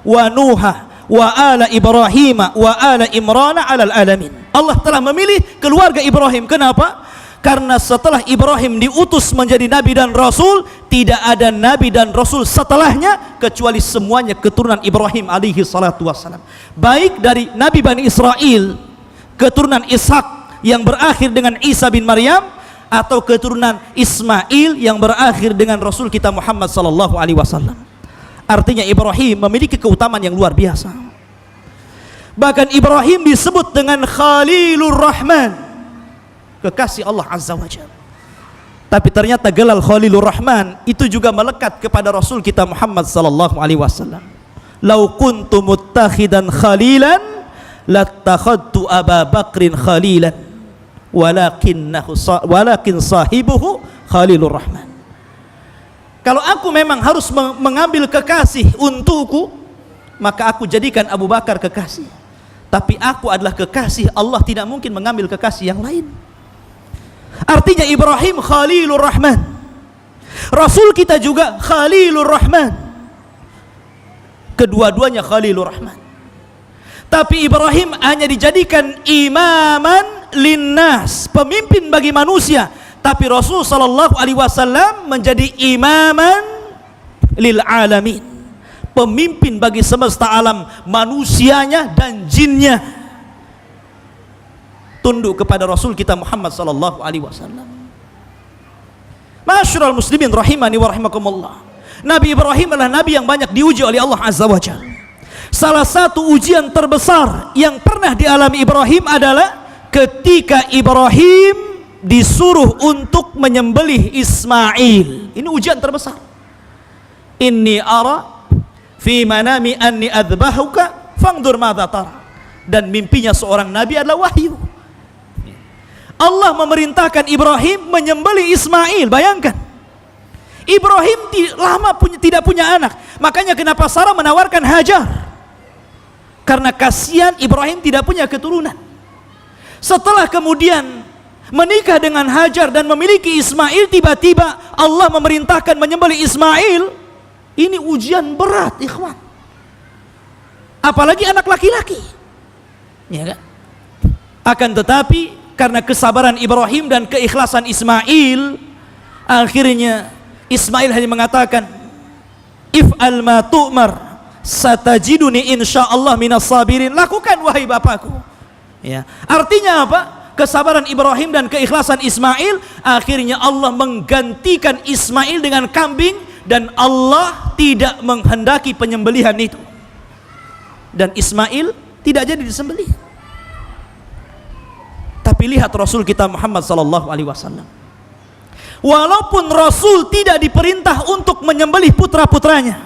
wa Nuha wa ala Ibrahim wa ala Imrana alal alamin. Allah telah memilih keluarga Ibrahim. Kenapa? Karena setelah Ibrahim diutus menjadi Nabi dan Rasul, tidak ada Nabi dan Rasul setelahnya kecuali semuanya keturunan Ibrahim alaihi salatu wassalam. Baik dari Nabi Bani Israel, keturunan Ishak yang berakhir dengan Isa bin Maryam, atau keturunan Ismail yang berakhir dengan Rasul kita Muhammad sallallahu alaihi wasallam. Artinya Ibrahim memiliki keutamaan yang luar biasa. Bahkan Ibrahim disebut dengan Khalilur Rahman, kekasih Allah Azza wa Jalla. Tapi ternyata gelar Khalilur Rahman itu juga melekat kepada Rasul kita Muhammad sallallahu alaihi wasallam. Lau kuntu muttakhidan khalilan lattakhadtu Aba Bakrin khalilan walakin sahibuhu Khalilur Rahman. Kalau aku memang harus mengambil kekasih untukku, maka aku jadikan Abu Bakar kekasih. Tapi aku adalah kekasih Allah, tidak mungkin mengambil kekasih yang lain. Artinya Ibrahim Khalilur Rahman, Rasul kita juga Khalilur Rahman. Kedua-duanya Khalilur Rahman. Tapi Ibrahim hanya dijadikan imaman linnas, pemimpin bagi manusia. Tapi Rasul sallallahu alaihi wasallam menjadi imaman lil alamin, pemimpin bagi semesta alam, manusianya dan jinnya. Tunduk kepada Rasul kita Muhammad sallallahu alaihi wasallam. Ma'asyiral muslimin rahimani wa rahimakumullah. Nabi Ibrahim adalah nabi yang banyak diuji oleh Allah Azza wa Jalla. Salah satu ujian terbesar yang pernah dialami Ibrahim adalah ketika Ibrahim disuruh untuk menyembelih Ismail. Ini ujian terbesar. Inni ara fi manami anni adzbahuka fangdur madza tara. Dan mimpinya seorang nabi adalah wahyu. Allah memerintahkan Ibrahim menyembelih Ismail. Bayangkan, Ibrahim tidak punya anak. Makanya kenapa Sarah menawarkan Hajar? Karena kasihan Ibrahim tidak punya keturunan. Setelah kemudian menikah dengan Hajar dan memiliki Ismail, tiba-tiba Allah memerintahkan menyembelih Ismail. Ini ujian berat, ikhwan. Apalagi anak laki-laki, ya kan? Akan tetapi karena kesabaran Ibrahim dan keikhlasan Ismail, akhirnya Ismail hanya mengatakan, if'al ma tu'mar satajiduni insyaallah minas sabirin. Lakukan wahai bapakku. Ya. Artinya apa? Kesabaran Ibrahim dan keikhlasan Ismail, akhirnya Allah menggantikan Ismail dengan kambing, dan Allah tidak menghendaki penyembelihan itu, dan Ismail tidak jadi disembelih. Tapi lihat Rasul kita Muhammad sallallahu alaihi wasallam, walaupun Rasul tidak diperintah untuk menyembelih putra-putranya,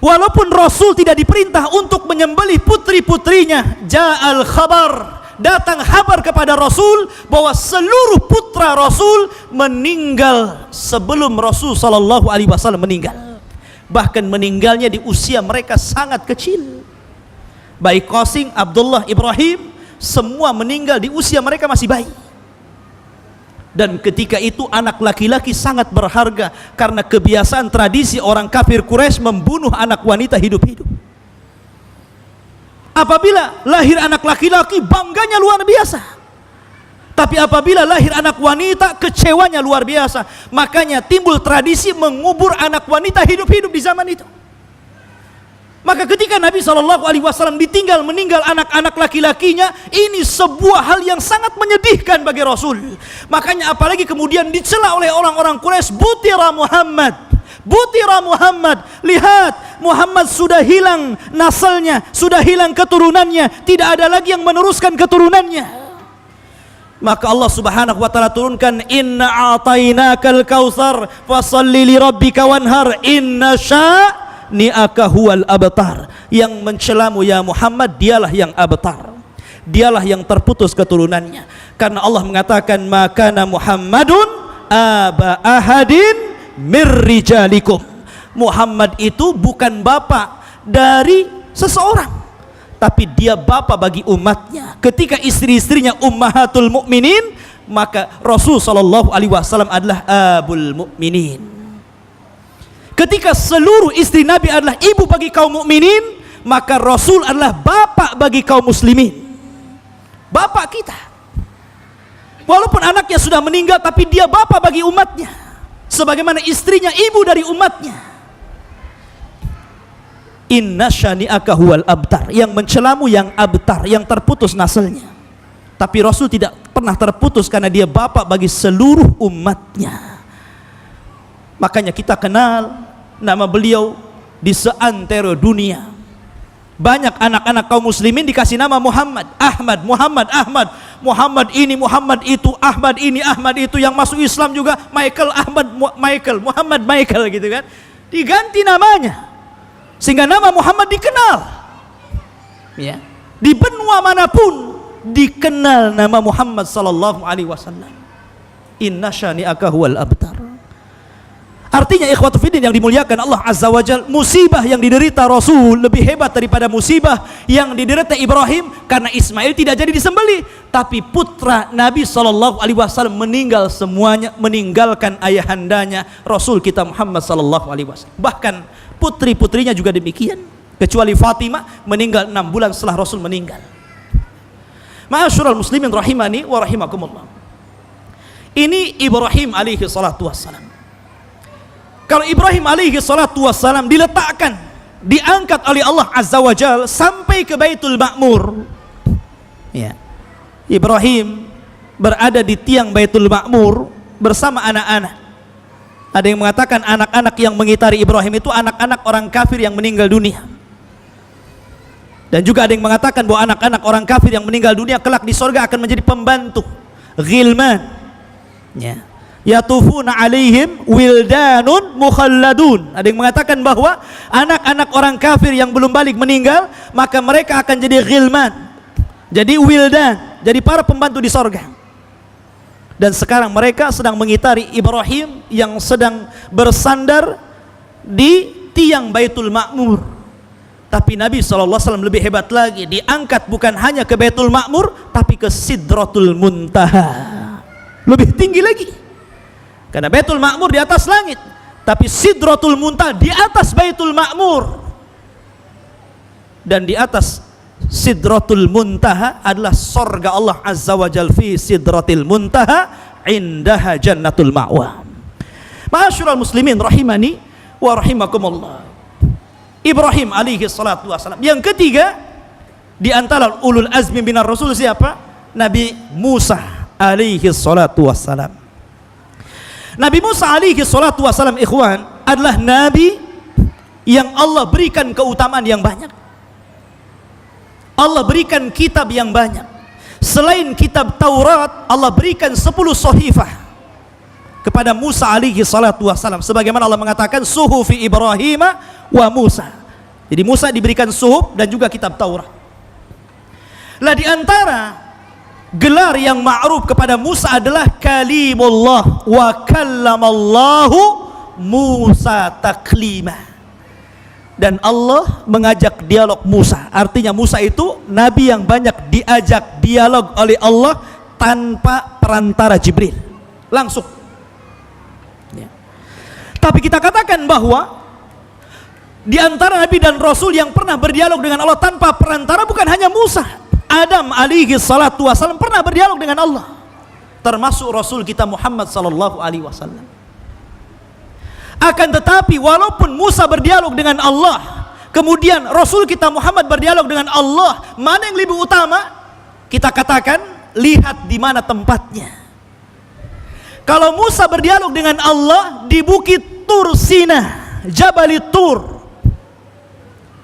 walaupun Rasul tidak diperintah untuk menyembelih putri-putrinya, ja'al khabar, datang kabar kepada Rasul bahwa seluruh putra Rasul meninggal sebelum Rasul sallallahu alaihi wasallam meninggal. Bahkan meninggalnya di usia mereka sangat kecil. Baik Qasim, Abdullah, Ibrahim, semua meninggal di usia mereka masih bayi. Dan ketika itu anak laki-laki sangat berharga, karena kebiasaan tradisi orang kafir Quraisy membunuh anak wanita hidup-hidup. Apabila lahir anak laki-laki, bangganya luar biasa. Tapi apabila lahir anak wanita, kecewanya luar biasa. Makanya timbul tradisi mengubur anak wanita hidup-hidup di zaman itu. Maka ketika Nabi SAW ditinggal meninggal anak-anak laki-lakinya, ini sebuah hal yang sangat menyedihkan bagi Rasul. Makanya apalagi kemudian dicela oleh orang-orang Quraisy, butira Muhammad, butira Muhammad. Lihat, Muhammad sudah hilang nasalnya, sudah hilang keturunannya, tidak ada lagi yang meneruskan keturunannya. Maka Allah Subhanahu wa taala turunkan, inna a'tainakal kautsar fashalli li rabbika wanhar inna sya'ni'aka huwal abtar. Yang mencelamu ya Muhammad, dialah yang abtar, dialah yang terputus keturunannya. Karena Allah mengatakan, maka Muhammadun aba ahadin mirrijalikum. Muhammad itu bukan bapak dari seseorang, tapi dia bapak bagi umatnya. Ketika istri-istrinya ummahatul mukminin, maka Rasul sallallahu alaihi wasallam adalah abul mukminin. Ketika seluruh istri Nabi adalah ibu bagi kaum mukminin, maka Rasul adalah bapak bagi kaum muslimin. Bapak kita. Walaupun anaknya sudah meninggal, tapi dia bapak bagi umatnya, sebagaimana istrinya ibu dari umatnya. Inna syani'aka huwal abtar. Yang mencelamu yang abtar, yang terputus naselnya. Tapi Rasul tidak pernah terputus karena dia bapak bagi seluruh umatnya. Makanya kita kenal nama beliau di seantero dunia. Banyak anak-anak kaum muslimin dikasih nama Muhammad, Ahmad, Muhammad, Ahmad, Muhammad ini, Muhammad itu, Ahmad ini, Ahmad itu. Yang masuk Islam juga Michael, Ahmad, Michael, Muhammad, Michael gitu kan. Diganti namanya sehingga nama Muhammad dikenal, ya, di benua manapun dikenal nama Muhammad sallallahu alaihi wasallam. Inna syani'aka huwal abtar. Artinya ikhwatu fiddin yang dimuliakan Allah azza wajal, musibah yang diderita Rasul lebih hebat daripada musibah yang diderita Ibrahim, karena Ismail tidak jadi disembelih, tapi putra Nabi sallallahu alaihi wasallam meninggal semuanya, meninggalkan ayahandanya Rasul kita Muhammad sallallahu alaihi wasallam. Bahkan putri-putrinya juga demikian, kecuali Fatimah meninggal 6 bulan setelah Rasul meninggal. Ma'asyiral muslimin rahimani wa rahimakumullah. Ini Ibrahim alaihi salatu wassalam. Kalau Ibrahim alaihi salatu wassalam diletakkan, diangkat oleh Allah azza wa jalla sampai ke Baitul Ma'mur, ya, Ibrahim berada di tiang Baitul Ma'mur bersama anak-anak. Ada yang mengatakan anak-anak yang mengitari Ibrahim itu anak-anak orang kafir yang meninggal dunia. Dan juga ada yang mengatakan bahwa anak-anak orang kafir yang meninggal dunia kelak di sorga akan menjadi pembantu ghilman. Ya. Yatufuna alaihim wildanun mukhalladun. Ada yang mengatakan bahwa anak-anak orang kafir yang belum balik meninggal, maka mereka akan jadi ghilman, jadi wildan, jadi para pembantu di sorga. Dan sekarang mereka sedang mengitari Ibrahim yang sedang bersandar di tiang Baitul Ma'mur. Tapi Nabi SAW lebih hebat lagi, diangkat bukan hanya ke Baitul Ma'mur, tapi ke Sidratul Muntaha, lebih tinggi lagi. Karena Baitul Ma'mur di atas langit, tapi Sidratul Muntaha di atas Baitul Ma'mur. Dan di atas Sidratul Muntaha adalah sorga Allah Azza wa Jal, fi Sidratil Muntaha indaha Jannatul Ma'wa. Ma'asyiral muslimin rahimani wa rahimakumullah. Ibrahim alaihi salatu wassalam. Yang ketiga di antara ulul azmi minar rasul siapa? Nabi Musa alaihi salatu wassalam. Nabi Musa alaihi salatu wassalam, ikhwan, adalah nabi yang Allah berikan keutamaan yang banyak. Allah berikan kitab yang banyak. Selain kitab Taurat, Allah berikan 10 sahifah kepada Musa alaihi salatu wassalam, sebagaimana Allah mengatakan suhufi Ibrahim wa Musa. Jadi Musa diberikan suhuf dan juga kitab Taurat. Lah di antara gelar yang ma'ruf kepada Musa adalah kalimullah, wa kallamallahu Musa taklima. Dan Allah mengajak dialog Musa. Artinya Musa itu nabi yang banyak diajak dialog oleh Allah tanpa perantara Jibril, langsung ya. Tapi kita katakan bahwa di antara nabi dan rasul yang pernah berdialog dengan Allah tanpa perantara bukan hanya Musa. Adam alaihi salatu wasallam pernah berdialog dengan Allah, termasuk Rasul kita Muhammad sallallahu alaihi wasallam. Akan tetapi walaupun Musa berdialog dengan Allah, kemudian Rasul kita Muhammad berdialog dengan Allah, mana yang lebih utama? Kita katakan lihat di mana tempatnya. Kalau Musa berdialog dengan Allah di Bukit Tur Sina, Jabal Tur.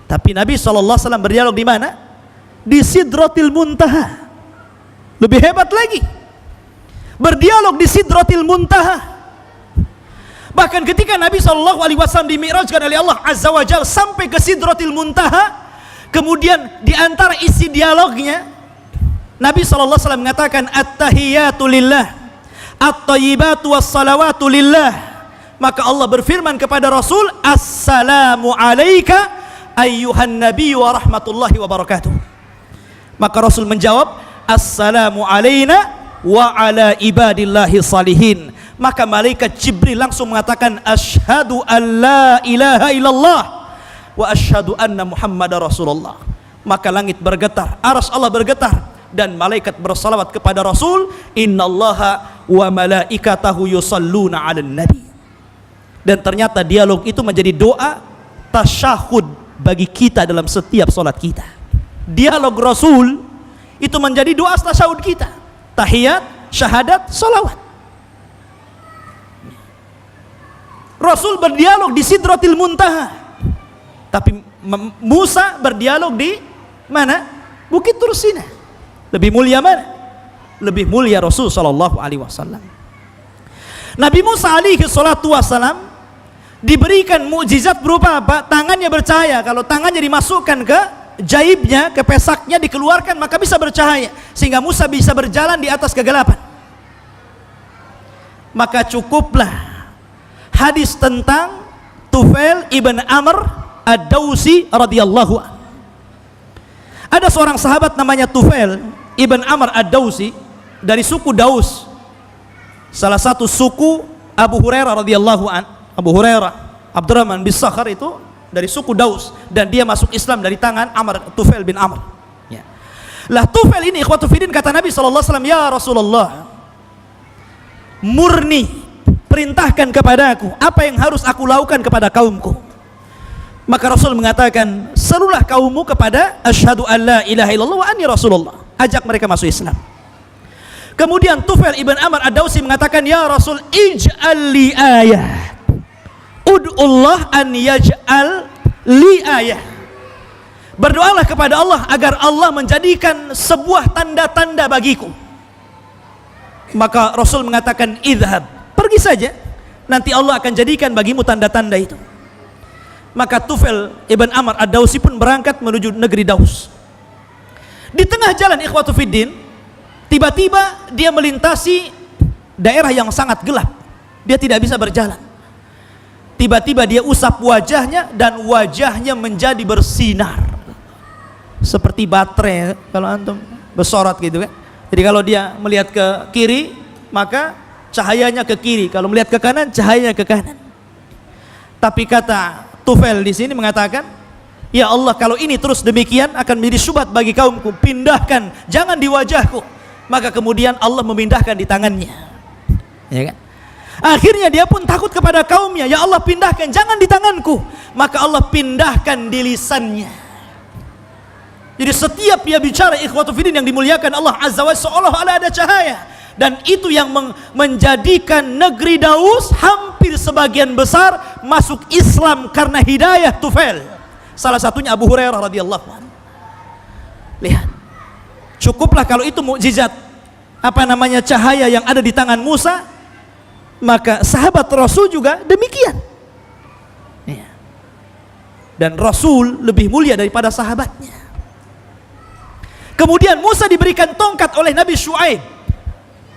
Tapi Nabi sallallahu alaihi wasallam berdialog di mana? Di Sidratil Muntaha. Lebih hebat lagi, berdialog di Sidratil Muntaha. Bahkan ketika Nabi SAW dimi'rajkan oleh Allah Azza wa Jalla sampai ke Sidratil Muntaha, kemudian di antara isi dialognya Nabi SAW mengatakan at-tahiyatu lillah, at-tayyibatu was-salawatu lillah. Maka Allah berfirman kepada Rasul, assalamu alayka ayyuhan nabi wa rahmatullahi wa barakatuh. Maka Rasul menjawab, assalamu alayna wa ala ibadillahi salihin. Maka malaikat Jibril langsung mengatakan, asyhadu an la ilaha illallah wa asyhadu anna Muhammadar Rasulullah. Maka langit bergetar, arsy Allah bergetar, dan malaikat bersalawat kepada Rasul, innallaha wa malaikatahu yusalluna 'alan nabi. Dan ternyata dialog itu menjadi doa tasyahud bagi kita dalam setiap salat kita. Dialog Rasul itu menjadi doa tasyahud kita, tahiyat, syahadat, salawat. Rasul berdialog di Sidratil Muntaha, tapi Musa berdialog di mana? Bukit Tur Sina. Lebih mulia mana? Lebih mulia Rasul sallallahu alaihi wasallam. Nabi Musa alaihi salatu wasallam diberikan mukjizat berupa apa? Tangannya bercahaya. Kalau tangannya dimasukkan ke jaibnya, ke pesaknya, dikeluarkan, maka bisa bercahaya, sehingga Musa bisa berjalan di atas kegelapan. Maka cukuplah hadis tentang Tufail ibn Amr ad-Dausi radhiyallahu anhu. Ada seorang sahabat namanya Tufail ibn Amr ad-Dausi dari suku Daus, salah satu suku Abu Hurairah radhiyallahu anhu. Abu Hurairah Abdurrahman bin Sakhar itu dari suku Daus, dan dia masuk Islam dari tangan Tufail bin Amr ya. Lah Tufail ini ikhwatu fiddin, kata Nabi SAW, ya Rasulullah, murni perintahkan kepadaku apa yang harus aku lakukan kepada kaumku. Maka Rasul mengatakan, serulah kaummu kepada asyhadu an la ilaha illallah wa anni rasulullah, ajak mereka masuk Islam. Kemudian Tufail ibn Amr ad-Dausi mengatakan, ya Rasul, ij'al li ayah, ud'ullah an yaj'al li ayah, berdoalah kepada Allah agar Allah menjadikan sebuah tanda-tanda bagiku. Maka Rasul mengatakan, idhab, pergi saja, nanti Allah akan jadikan bagimu tanda-tanda itu. Maka Tufail ibn Amr ad-Dausi pun berangkat menuju negeri Daus. Di tengah jalan ikhwatu fiddin, tiba-tiba dia melintasi daerah yang sangat gelap. Dia tidak bisa berjalan. Tiba-tiba dia usap wajahnya dan wajahnya menjadi bersinar seperti baterai kalau antum bersorot gitu kan. Jadi kalau dia melihat ke kiri, maka cahayanya ke kiri. Kalau melihat ke kanan, cahayanya ke kanan. Tapi kata Tufail di sini mengatakan, ya Allah, kalau ini terus demikian akan menjadi syubhat bagi kaumku. Pindahkan, jangan di wajahku. Maka kemudian Allah memindahkan di tangannya. Ya kan? Akhirnya dia pun takut kepada kaumnya. Ya Allah, pindahkan, jangan di tanganku. Maka Allah pindahkan di lisannya. Jadi setiap dia bicara ikhwatu fiddin yang dimuliakan Allah Azza wa Jalla, seolah-olah ada cahaya. Dan itu yang menjadikan negeri Daus hampir sebagian besar masuk Islam karena hidayah Tufail. Salah satunya Abu Hurairah radhiyallahu anhu. Lihat, cukuplah kalau itu mukjizat cahaya yang ada di tangan Musa, maka sahabat Rasul juga demikian. Dan Rasul lebih mulia daripada sahabatnya. Kemudian Musa diberikan tongkat oleh Nabi Syuaib,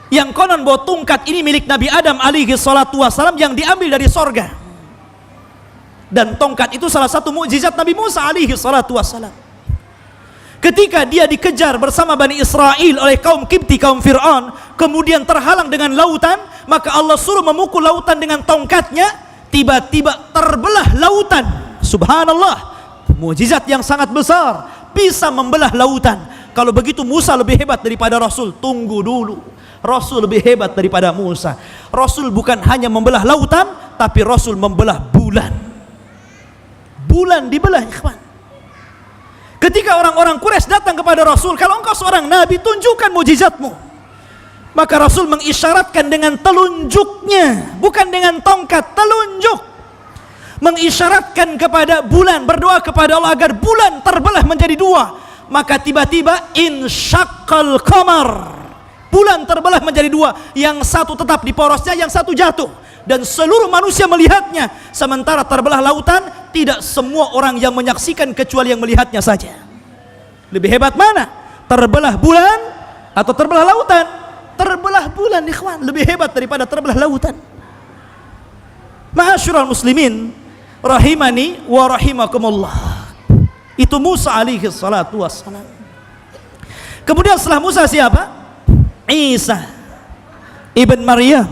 yang konon bahwa tongkat ini milik Nabi Adam alaihi salatu wassalam yang diambil dari sorga. Dan tongkat itu salah satu mukjizat Nabi Musa alaihi salatu wassalam. Ketika dia dikejar bersama Bani Israel oleh kaum Kipti, kaum Fir'aun, kemudian terhalang dengan lautan, maka Allah suruh memukul lautan dengan tongkatnya, tiba-tiba terbelah lautan. Subhanallah, mukjizat yang sangat besar, bisa membelah lautan. Kalau begitu Musa lebih hebat daripada Rasul. Tunggu dulu, Rasul lebih hebat daripada Musa. Rasul bukan hanya membelah lautan, tapi Rasul membelah bulan. Bulan dibelah, ikhwan. Ketika orang-orang Quraisy datang kepada Rasul, kalau engkau seorang nabi, tunjukkan mukjizatmu. Maka Rasul mengisyaratkan dengan telunjuknya, bukan dengan tongkat, telunjuk. Mengisyaratkan kepada bulan, berdoa kepada Allah agar bulan terbelah menjadi dua. Maka tiba-tiba insyaqqal qamar, bulan terbelah menjadi dua, yang satu tetap di porosnya, yang satu jatuh, dan seluruh manusia melihatnya. Sementara terbelah lautan, tidak semua orang yang menyaksikan kecuali yang melihatnya saja. Lebih hebat mana? Terbelah bulan atau terbelah lautan? Terbelah bulan, ikhwan, lebih hebat daripada terbelah lautan. Ma'asyiral muslimin rahimani wa rahimakumullah. Itu Musa alaihi salatu wassalam. Kemudian setelah Musa siapa? Isa ibn Maryam,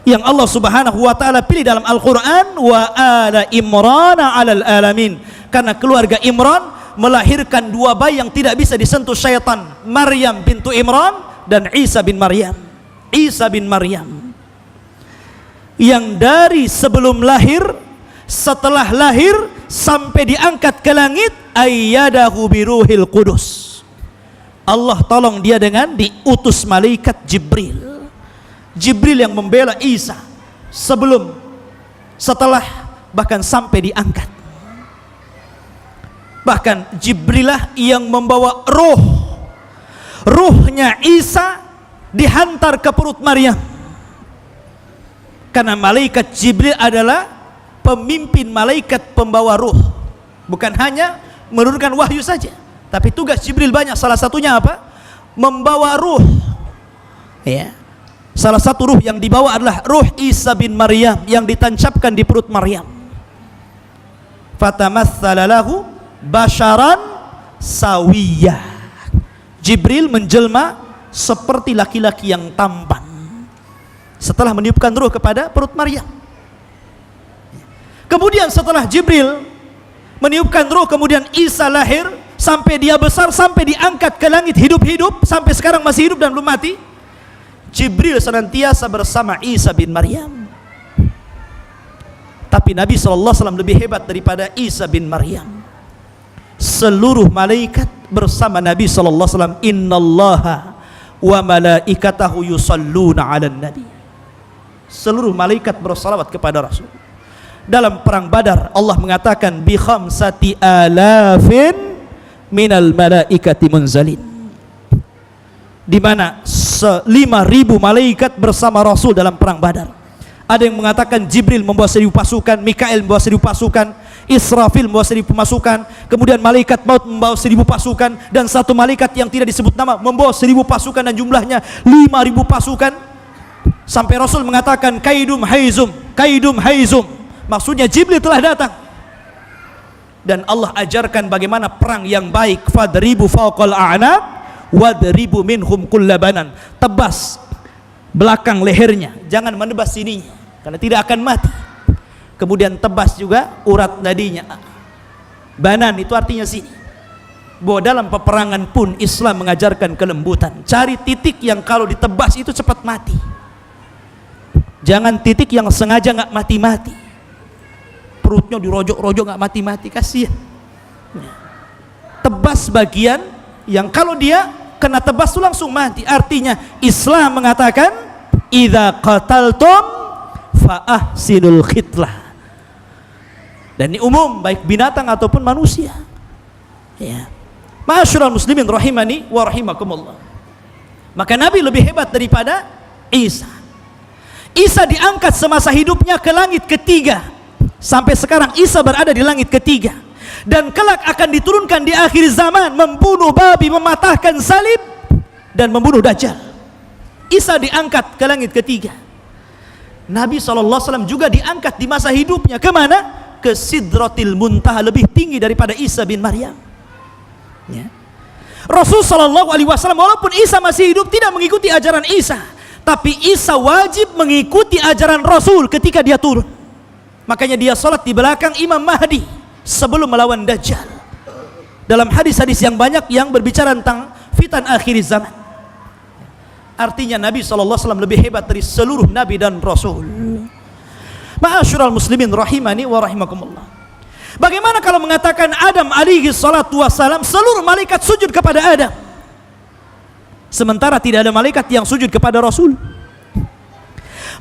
yang Allah subhanahu wa ta'ala pilih dalam Al-Quran, wa ala imrana alal alamin, karena keluarga Imran melahirkan dua bayi yang tidak bisa disentuh syaitan, Maryam bintu Imran dan Isa bin Maryam. Isa bin Maryam yang dari sebelum lahir, setelah lahir, sampai diangkat ke langit, ayyadahu biruhil qudus. Allah tolong dia dengan diutus malaikat Jibril. Jibril yang membela Isa sebelum, setelah, bahkan sampai diangkat. Bahkan Jibrilah yang membawa ruhnya Isa dihantar ke perut Maryam. Karena malaikat Jibril adalah pemimpin malaikat pembawa ruh. Bukan hanya menurunkan wahyu saja, tapi tugas Jibril banyak. Salah satunya apa? Membawa ruh. Ya. Salah satu ruh yang dibawa adalah ruh Isa bin Maryam yang ditancapkan di perut Maryam. Fatamatsala lahu basharan sawiyah. Jibril menjelma seperti laki-laki yang tampan setelah meniupkan ruh kepada perut Maryam. Kemudian setelah Jibril meniupkan ruh, kemudian Isa lahir, sampai dia besar, sampai diangkat ke langit hidup-hidup, sampai sekarang masih hidup dan belum mati. Jibril senantiasa bersama Isa bin Maryam. Tapi Nabi SAW lebih hebat daripada Isa bin Maryam. Seluruh malaikat bersama Nabi SAW. Innallaha wa malaikatahu yusalluna 'alan nabi. Seluruh malaikat bersalawat kepada Rasul. Dalam perang Badar Allah mengatakan bi khamsati alafin minal malaikati munzalin. di mana 5.000 malaikat bersama Rasul dalam perang Badar. Ada yang mengatakan Jibril membawa 1.000 pasukan, Mikail membawa 1.000 pasukan, Israfil membawa 1.000 pasukan, kemudian malaikat maut membawa 1.000 pasukan, dan satu malaikat yang tidak disebut nama membawa 1.000 pasukan, dan jumlahnya 5.000 pasukan. Sampai Rasul mengatakan kaidum haizum, kaidum haizum, maksudnya Jibril telah datang. Dan Allah ajarkan bagaimana perang yang baik. Fadribu fawqal a'naq wadribu minhum kullabanan. Tebas belakang lehernya, jangan menebas sininya, karena tidak akan mati. Kemudian tebas juga urat nadinya. Banan itu artinya sini. Bahwa dalam peperangan pun Islam mengajarkan kelembutan. Cari titik yang kalau ditebas itu cepat mati. Jangan titik yang sengaja nggak mati-mati. Perutnya dirojok-rojok nggak mati-mati, kasihan. Tebas bagian yang kalau dia kena tebas itu langsung mati. Artinya Islam mengatakan idza qataltum fa ahsinul khitlah. Dan ini umum, baik binatang ataupun manusia. Ya. Ma'asyiral muslimin rahimani wa rahimakumullah. Maka Nabi lebih hebat daripada Isa. Isa diangkat semasa hidupnya ke langit ketiga. Sampai sekarang Isa berada di langit ketiga. Dan kelak akan diturunkan di akhir zaman, membunuh babi, mematahkan salib, dan membunuh Dajjal. Isa diangkat ke langit ketiga. Nabi SAW juga diangkat di masa hidupnya kemana? Ke Sidratil Muntaha, lebih tinggi daripada Isa bin Maryam. Ya. Rasul SAW walaupun Isa masih hidup tidak mengikuti ajaran Isa, tapi Isa wajib mengikuti ajaran Rasul ketika dia turun. Makanya dia sholat di belakang Imam Mahdi sebelum melawan Dajjal. Dalam hadis-hadis yang banyak yang berbicara tentang fitan akhir zaman. Artinya Nabi SAW lebih hebat dari seluruh Nabi dan Rasul. Ma'asyiral muslimin rahimani wa rahimakumullah. Bagaimana kalau mengatakan Adam alaihi salatu wassalam, seluruh malaikat sujud kepada Adam, sementara tidak ada malaikat yang sujud kepada Rasul?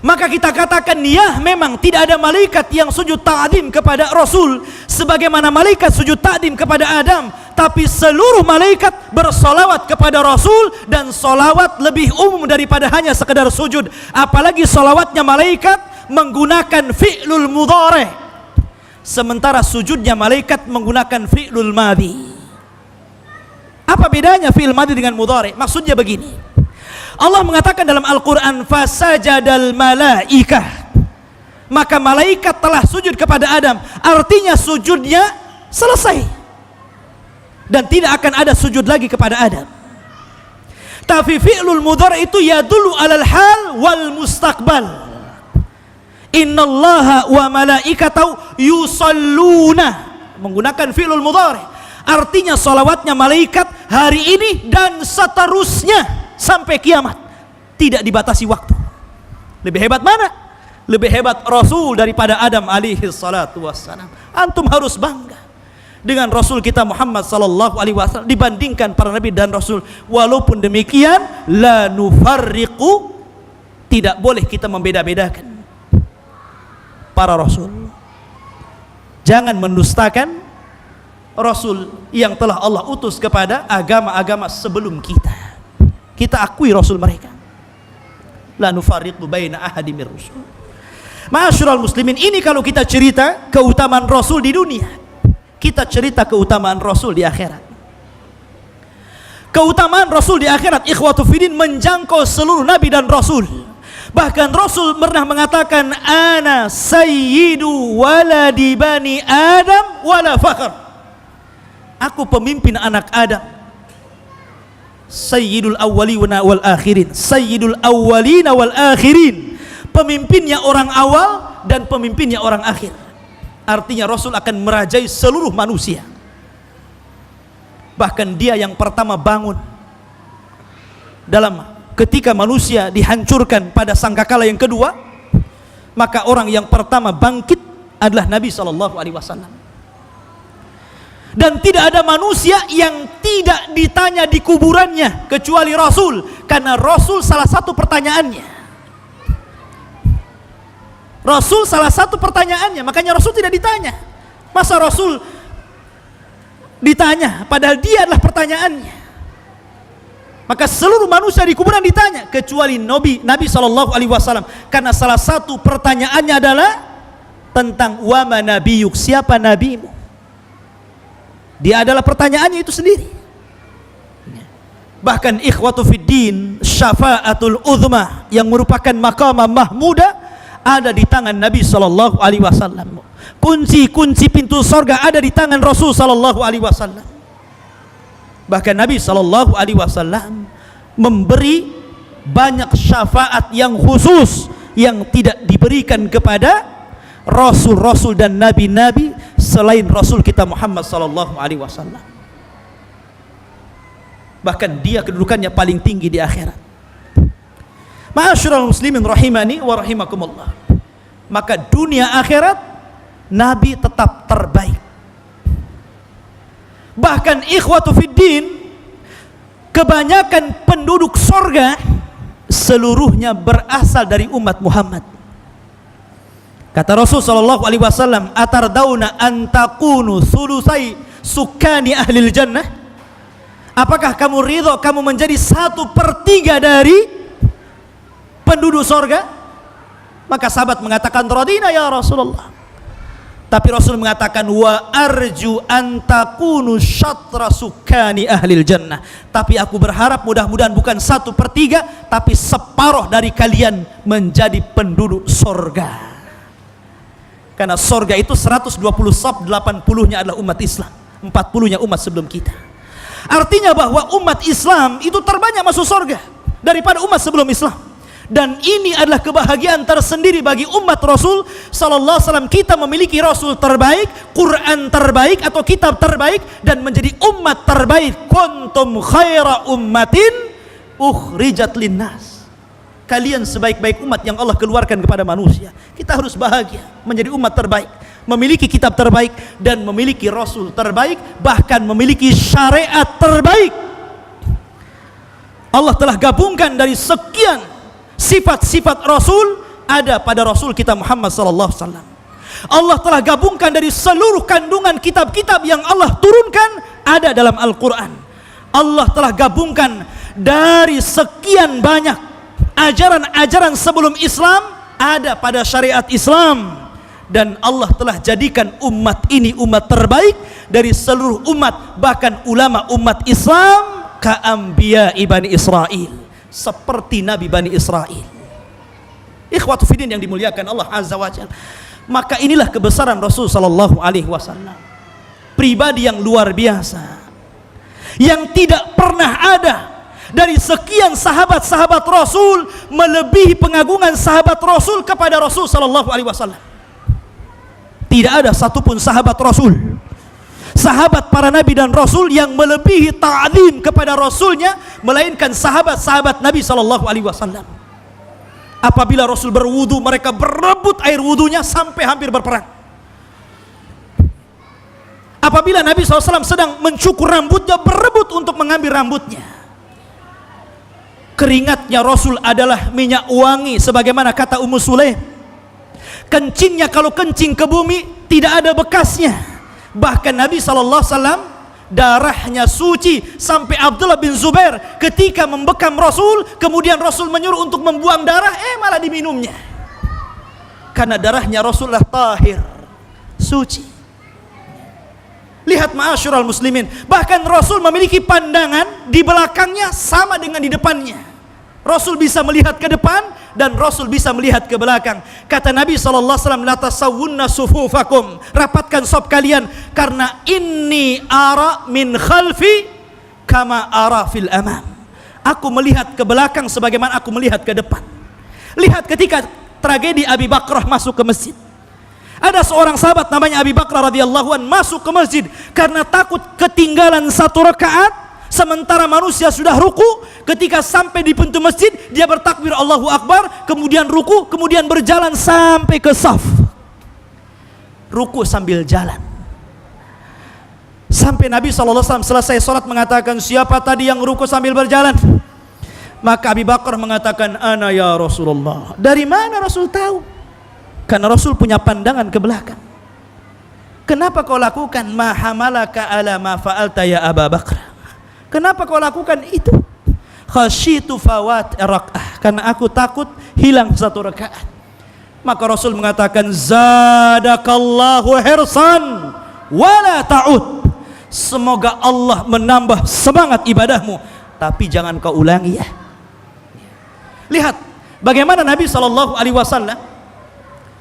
Maka kita katakan ya, memang tidak ada malaikat yang sujud ta'zim kepada Rasul sebagaimana malaikat sujud ta'zim kepada Adam, tapi seluruh malaikat bersolawat kepada Rasul, dan solawat lebih umum daripada hanya sekedar sujud. Apalagi solawatnya malaikat menggunakan fi'lul mudhari, sementara sujudnya malaikat menggunakan fi'lul madhi. Apa bedanya fi'il madhi dengan mudhari? Maksudnya begini, Allah mengatakan dalam Al-Quran fasajadal malaikah, maka malaikat telah sujud kepada Adam. Artinya sujudnya selesai dan tidak akan ada sujud lagi kepada Adam. Tapi fi'lul mudhari itu yadullu alal hal wal mustaqbal. Innallaha wa malaikatahu yusalluna, menggunakan fi'lul mudhari, artinya salawatnya malaikat hari ini dan seterusnya sampai kiamat, tidak dibatasi waktu. Lebih hebat mana? Lebih hebat Rasul daripada Adam alaihi salatu wassalam. Antum harus bangga dengan Rasul kita Muhammad sallallahu alaihi wasallam dibandingkan para nabi dan rasul. Walaupun demikian, la nufarriqu, tidak boleh kita membeda-bedakan para rasul. Jangan mendustakan Rasul yang telah Allah utus kepada agama-agama sebelum kita. Kita akui Rasul mereka. La nufarriqu baina ahadin mir rusul. Ma'asyiral muslimin, ini kalau kita cerita keutamaan Rasul di dunia, kita cerita keutamaan Rasul di akhirat. Keutamaan Rasul di akhirat, ikhwatu fiddin, menjangkau seluruh nabi dan rasul. Bahkan Rasul pernah mengatakan ana sayyidu waladi bani Adam wala fakhr. Aku pemimpin anak Adam. Sayyidul awwalina wal akhirin. Sayyidul awwalina wal akhirin. Pemimpinnya orang awal dan pemimpinnya orang akhir. Artinya Rasul akan merajai seluruh manusia. Bahkan dia yang pertama bangun dalam ketika manusia dihancurkan pada sangkakala yang kedua, maka orang yang pertama bangkit adalah Nabi SAW. Dan tidak ada manusia yang tidak ditanya di kuburannya kecuali Rasul, karena Rasul salah satu pertanyaannya. Rasul salah satu pertanyaannya, makanya Rasul tidak ditanya. Masa Rasul ditanya padahal dia adalah pertanyaannya? Maka seluruh manusia di kuburan ditanya kecuali Nabi SAW, karena salah satu pertanyaannya adalah tentang wa ma nabiyuk, siapa nabimu. Dia adalah pertanyaannya itu sendiri. Bahkan ikhwatu fiddin, syafaatul uzma yang merupakan maqamah mahmuda ada di tangan Nabi SAW. Kunci-kunci pintu sorga ada di tangan Rasul SAW. Bahkan Nabi SAW memberi banyak syafaat yang khusus yang tidak diberikan kepada rasul-rasul dan nabi-nabi selain Rasul kita Muhammad SAW. Bahkan dia kedudukannya paling tinggi di akhirat. Ma'asyiral muslimin rahimani wa rahimakumullah. Maka dunia akhirat Nabi tetap terbaik. Bahkan ikhwatu fiddin, kebanyakan penduduk sorga seluruhnya berasal dari umat Muhammad. Kata Rasul SAW, atardawna antakunu sulusai sukani ahlil jannah. Apakah kamu ridho kamu menjadi 1/3 dari penduduk sorga? Maka sahabat mengatakan radina ya Rasulullah. Tapi Rasul mengatakan wa arju antakunu syatra sukani ahlil jannah. Tapi aku berharap mudah-mudahan bukan 1/3, tapi separuh dari kalian menjadi penduduk sorga. Karena sorga itu 120 saf, 80-nya adalah umat Islam, 40-nya umat sebelum kita. Artinya bahwa umat Islam itu terbanyak masuk sorga daripada umat sebelum Islam. Dan ini adalah kebahagiaan tersendiri bagi umat Rasul sallallahu alaihi wasallam. Kita memiliki Rasul terbaik, Quran terbaik atau kitab terbaik, dan menjadi umat terbaik. Kuntum khaira ummatin ukhrijat linnas. Kalian sebaik-baik umat yang Allah keluarkan kepada manusia. Kita harus bahagia menjadi umat terbaik, memiliki kitab terbaik dan memiliki Rasul terbaik, bahkan memiliki syariat terbaik. Allah telah gabungkan dari sekian sifat-sifat Rasul ada pada Rasul kita Muhammad sallallahu alaihi wasallam. Allah telah gabungkan dari seluruh kandungan kitab-kitab yang Allah turunkan ada dalam Al-Quran. Allah telah gabungkan dari sekian banyak ajaran-ajaran sebelum Islam ada pada syariat Islam. Dan Allah telah jadikan umat ini umat terbaik dari seluruh umat, bahkan ulama umat Islam ka'ambiya Bani Israel, seperti Nabi Bani Israel. Ikhwatu fiddin yang dimuliakan Allah Azza wa Jalla. Maka inilah kebesaran Rasul sallallahu alaihi wasallam. Pribadi yang luar biasa, yang tidak pernah ada dari sekian sahabat-sahabat Rasul melebihi pengagungan sahabat Rasul kepada Rasul sallallahu alaihi wasallam. Tidak ada satupun sahabat Rasul, sahabat para nabi dan rasul yang melebihi ta'zim kepada rasulnya melainkan sahabat-sahabat Nabi SAW. Apabila Rasul berwudu, mereka berebut air wudunya sampai hampir berperang. Apabila Nabi SAW sedang mencukur rambutnya, berebut untuk mengambil rambutnya. Keringatnya Rasul adalah minyak wangi, sebagaimana kata Ummu Sulaim. Kencingnya kalau kencing ke bumi tidak ada bekasnya. Bahkan Nabi SAW darahnya suci sampai Abdullah bin Zubair ketika membekam Rasul, kemudian Rasul menyuruh untuk membuang darah, malah diminumnya. Karena darahnya Rasulullah tahir, suci. Lihat ma'asyiral muslimin, bahkan Rasul memiliki pandangan di belakangnya sama dengan di depannya. Rasul bisa melihat ke depan dan Rasul bisa melihat ke belakang. Kata Nabi SAW, la tasawwunna sufufakum, rapatkan saf kalian, karena inni ara min khalfi kama ara fil amam. Aku melihat ke belakang sebagaimana aku melihat ke depan. Lihat ketika tragedi Abi Bakrah masuk ke masjid. Ada seorang sahabat namanya Abi Bakrah radhiyallahu an masuk ke masjid karena takut ketinggalan 1 rakaat. Sementara manusia sudah ruku, ketika sampai di pintu masjid dia bertakbir Allahu Akbar, kemudian ruku, kemudian berjalan sampai ke saf. Ruku sambil jalan. Sampai Nabi SAW selesai sholat mengatakan, siapa tadi yang ruku sambil berjalan? Maka Abi Bakar mengatakan, ana ya Rasulullah. Dari mana Rasul tahu? Karena Rasul punya pandangan ke belakang. Kenapa kau lakukan ma hamalaka ala ma fa'alta ya Aba Bakar? Kenapa kau lakukan itu? khasyitu fawat rak'ah, karena aku takut hilang satu rakaat. Maka Rasul mengatakan, zadakallahu hirsan wala ta'ud, semoga Allah menambah semangat ibadahmu, tapi jangan kau ulangi ya. Lihat bagaimana Nabi SAW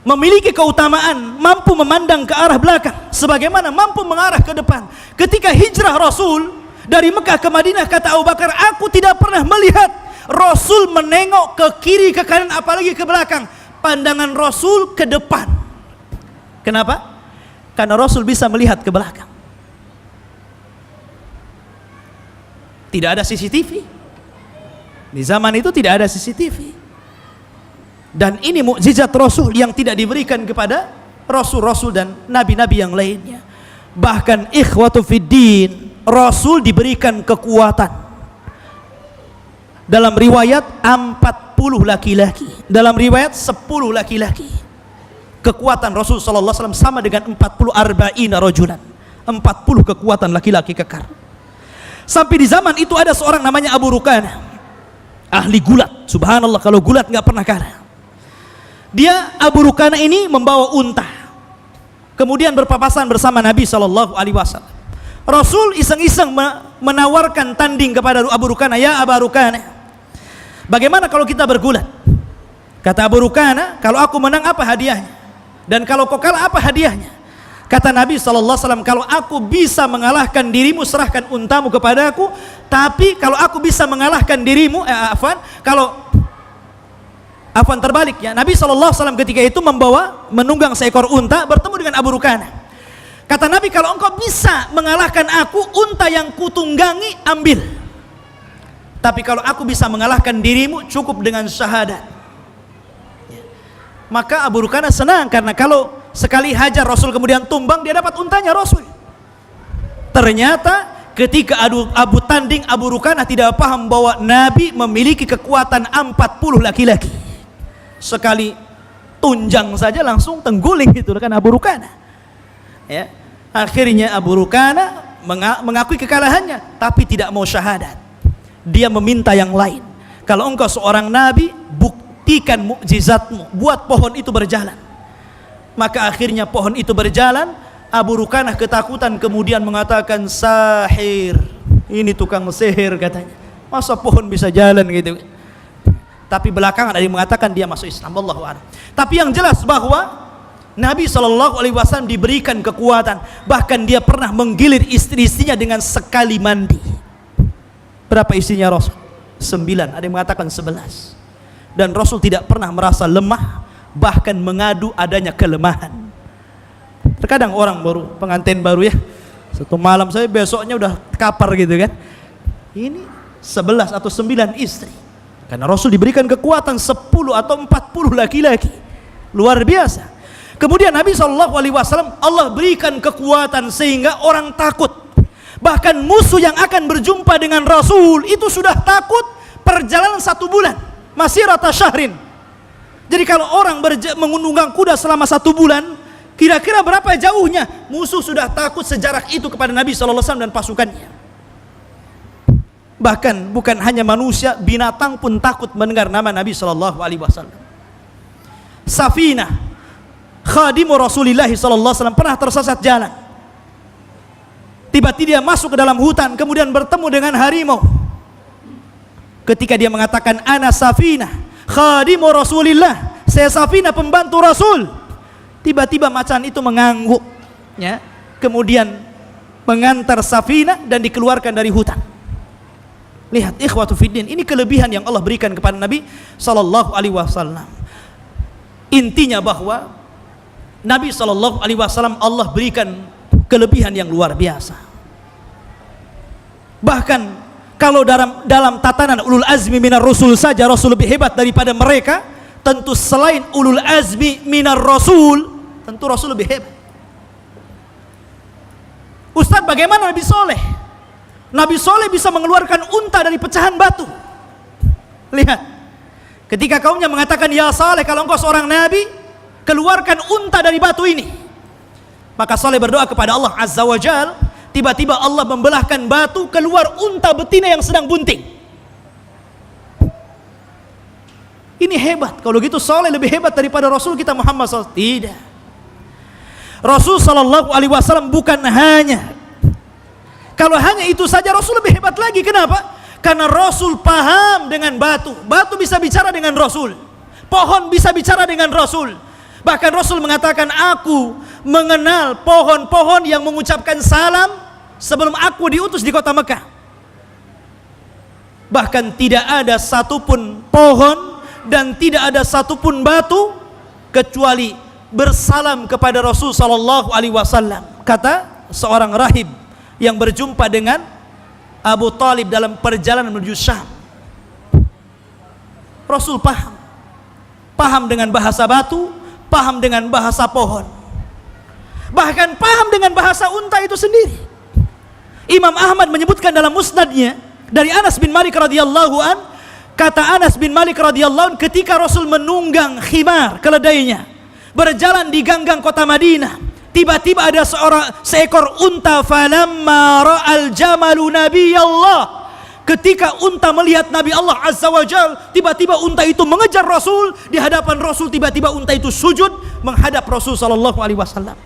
memiliki keutamaan mampu memandang ke arah belakang sebagaimana mampu mengarah ke depan. Ketika hijrah Rasul dari Mekah ke Madinah, kata Abu Bakar, aku tidak pernah melihat Rasul menengok ke kiri, ke kanan, apalagi ke belakang. Pandangan Rasul ke depan. Kenapa? Karena Rasul bisa melihat ke belakang. Tidak ada CCTV. Di zaman itu tidak ada CCTV. Dan ini mukjizat Rasul yang tidak diberikan kepada Rasul-Rasul dan Nabi-Nabi yang lainnya. Bahkan ikhwatu fiddin, Rasul diberikan kekuatan. Dalam riwayat 40 laki-laki, dalam riwayat 10 laki-laki. Kekuatan Rasul sallallahu alaihi wasallam sama dengan 40 arba'ina rajulan. 40 kekuatan laki-laki kekar. Sampai di zaman itu ada seorang namanya Abu Rukanah, ahli gulat. Subhanallah, kalau gulat nggak pernah kalah. Dia, Abu Rukanah ini, membawa unta, kemudian berpapasan bersama Nabi sallallahu alaihi wasallam. Rasul iseng-iseng menawarkan tanding kepada Abu Rukanah, ya Abu Rukanah, bagaimana kalau kita bergulat? Kata Abu Rukanah, kalau aku menang apa hadiahnya? Dan kalau kau kalah apa hadiahnya? Kata Nabi SAW, kalau aku bisa mengalahkan dirimu, serahkan untamu kepadaku. Tapi kalau aku bisa mengalahkan dirimu, Afwan terbaliknya, Nabi SAW ketika itu menunggang seekor unta bertemu dengan Abu Rukanah. Kata Nabi, kalau engkau bisa mengalahkan aku, unta yang kutunggangi ambil. Tapi kalau aku bisa mengalahkan dirimu, cukup dengan syahadat. Maka Abu Rukanah senang, karena kalau sekali hajar Rasul kemudian tumbang, dia dapat untanya Rasul. Ternyata ketika Abu tanding, Abu Rukanah tidak paham bahwa Nabi memiliki kekuatan 40 laki-laki. Sekali tunjang saja langsung tengguling gitu kan Abu Rukanah. Ya. Akhirnya Abu Rukanah mengakui kekalahannya, tapi tidak mau syahadat. Dia meminta yang lain. Kalau engkau seorang nabi, buktikan mukjizatmu, buat pohon itu berjalan. Maka akhirnya pohon itu berjalan. Abu Rukanah ketakutan kemudian mengatakan, sahir, ini tukang sihir katanya. Masa pohon bisa jalan gitu? Tapi belakangan ada yang mengatakan dia masuk Islam. Wallahu a'lam. Tapi yang jelas bahwa Nabi SAW diberikan kekuatan. Bahkan dia pernah menggilir istri-istrinya dengan sekali mandi. Berapa istrinya Rasul? 9, ada yang mengatakan 11. Dan Rasul tidak pernah merasa lemah, bahkan mengadu adanya kelemahan. Terkadang orang baru, pengantin baru ya, satu malam saya besoknya udah kapar gitu kan. Ini 11 atau 9 istri. Karena Rasul diberikan kekuatan 10 atau 40 laki-laki. Luar biasa. Kemudian Nabi SAW, Allah berikan kekuatan sehingga orang takut. Bahkan musuh yang akan berjumpa dengan Rasul itu sudah takut perjalanan 1 bulan, masirata syahrin. Jadi kalau orang menunggang kuda selama 1 bulan, kira-kira berapa jauhnya? Musuh sudah takut sejarak itu kepada Nabi SAW dan pasukannya. Bahkan bukan hanya manusia, binatang pun takut mendengar nama Nabi SAW. Safinah, khadimu Rasulullah SAW, pernah tersesat jalan. Tiba-tiba dia masuk ke dalam hutan, kemudian bertemu dengan harimau. Ketika dia mengatakan, ana Safinah, khadimu Rasulillah, saya Safinah, pembantu Rasul. Tiba-tiba macan itu mengangguk, ya, kemudian mengantar Safinah dan dikeluarkan dari hutan. Lihat ikhwatu fiddin, ini kelebihan yang Allah berikan kepada Nabi SAW. Intinya bahwa Nabi SAW Allah berikan kelebihan yang luar biasa. Bahkan kalau dalam tatanan ulul azmi minar rusul saja Rasul lebih hebat daripada mereka, tentu selain ulul azmi minar rasul, tentu Rasul lebih hebat. Ustaz, bagaimana Nabi Soleh? Nabi Soleh bisa mengeluarkan unta dari pecahan batu. Lihat, ketika kaumnya mengatakan, ya Saleh, kalau engkau seorang nabi, keluarkan unta dari batu ini. Maka Saleh berdoa kepada Allah Azza wa Jal. Tiba-tiba Allah membelahkan batu, keluar unta betina yang sedang bunting. Ini hebat. Kalau gitu soleh lebih hebat daripada Rasul kita Muhammad SAW. Tidak. Rasul Sallallahu Alaihi Wasallam bukan hanya, kalau hanya itu saja Rasul lebih hebat lagi. Kenapa? Karena Rasul paham dengan batu. Batu bisa bicara dengan Rasul. Pohon bisa bicara dengan Rasul. Bahkan Rasul mengatakan, aku mengenal pohon-pohon yang mengucapkan salam sebelum aku diutus di kota Mekah. Bahkan tidak ada satupun pohon dan tidak ada satupun batu kecuali bersalam kepada Rasul Sallallahu Alaihi Wasallam. Kata seorang rahib yang berjumpa dengan Abu Talib dalam perjalanan menuju Syam, Rasul paham dengan bahasa batu, paham dengan bahasa pohon, bahkan paham dengan bahasa unta itu sendiri. Imam Ahmad menyebutkan dalam musnadnya dari Anas bin Malik radhiyallahu an, kata Anas bin Malik radhiyallahu an, ketika Rasul menunggang khimar, keledainya, berjalan di ganggang kota Madinah, tiba-tiba ada seekor unta, falamma ra'al jamalu nabiyallah, ketika unta melihat Nabi Allah Azza wa Jal, tiba-tiba unta itu mengejar Rasul. Di hadapan Rasul tiba-tiba unta itu sujud menghadap Rasul Sallallahu Alaihi Wasallam.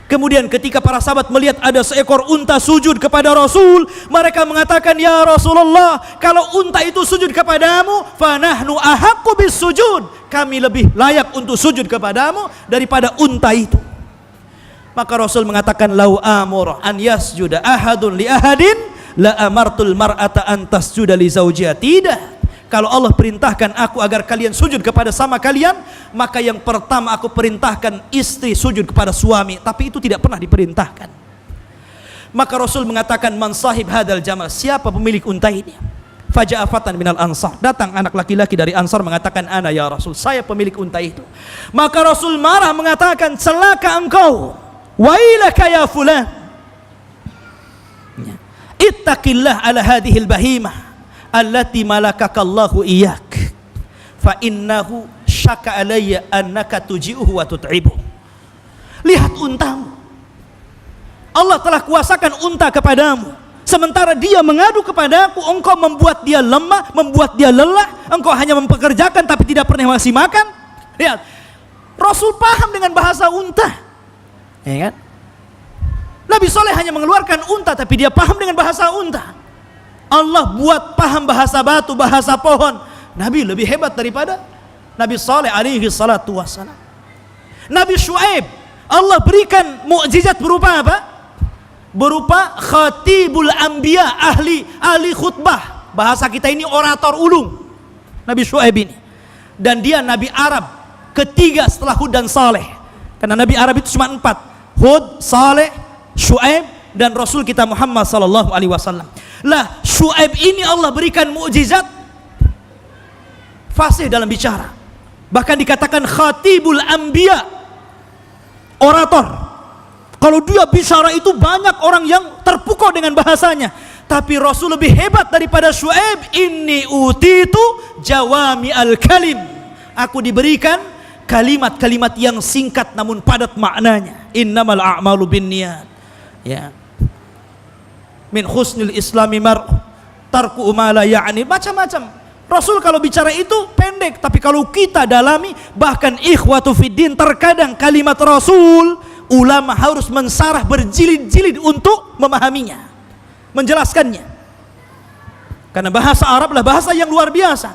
Kemudian ketika para sahabat melihat ada seekor unta sujud kepada Rasul, mereka mengatakan, ya Rasulullah, kalau unta itu sujud kepadamu, fanahnu ahaqqu bis sujud, kami lebih layak untuk sujud kepadamu daripada unta itu. Maka Rasul mengatakan, lau amur an yasjuda ahadun li ahadin la amartul mar'ata an tasjuda li zawjiha. Tidak, kalau Allah perintahkan aku agar kalian sujud kepada sama kalian, maka yang pertama aku perintahkan istri sujud kepada suami. Tapi itu tidak pernah diperintahkan. Maka Rasul mengatakan, man sahib hadal jamal, siapa pemilik unta ini? Faja'a fatan minal ansar, datang anak laki-laki dari Ansar mengatakan, ana ya Rasul, saya pemilik unta itu. Maka Rasul marah mengatakan, celaka engkau, wailaka ya fulan, ittaqillah ala hadhil bahimah allati malakakallahu iyak, fa innahu syaka alayya annaka tuji'uhu wa tut'ibuh. Lihat untamu, Allah telah kuasakan unta kepadamu, sementara dia mengadu kepadaku, engkau membuat dia lemah, membuat dia lelah, engkau hanya mempekerjakan tapi tidak pernah ngasih makan. Lihat, Rasul paham dengan bahasa unta, ya kan? Nabi Saleh hanya mengeluarkan unta tapi dia paham dengan bahasa unta. Allah buat paham bahasa batu, bahasa pohon. Nabi lebih hebat daripada Nabi Saleh alaihi salatu wassalam. Nabi Syuaib, Allah berikan mukjizat berupa apa? Berupa khatibul anbiya, ahli khutbah. Bahasa kita ini orator ulung, Nabi Syuaib ini. Dan dia Nabi Arab ketiga setelah Hud dan Saleh. Karena Nabi Arab itu cuma 4, Hud, Saleh, Syuaib, dan Rasul kita Muhammad sallallahu alaihi wasallam. Lah, Syuaib ini Allah berikan mukjizat fasih dalam bicara. Bahkan dikatakan khatibul anbiya, orator. Kalau dia bicara itu banyak orang yang terpukau dengan bahasanya. Tapi Rasul lebih hebat daripada Syuaib. Inni utitu jawami al-kalim, aku diberikan kalimat-kalimat yang singkat namun padat maknanya. Innamal a'malu binniyat, ya, min husnil islami mar'u tarku ma la ya'ni, macam-macam. Rasul kalau bicara itu pendek, tapi kalau kita dalami, bahkan ikhwatu fiddin, terkadang kalimat Rasul ulama harus mensarah berjilid-jilid untuk memahaminya, menjelaskannya. Karena bahasa Arab lah bahasa yang luar biasa.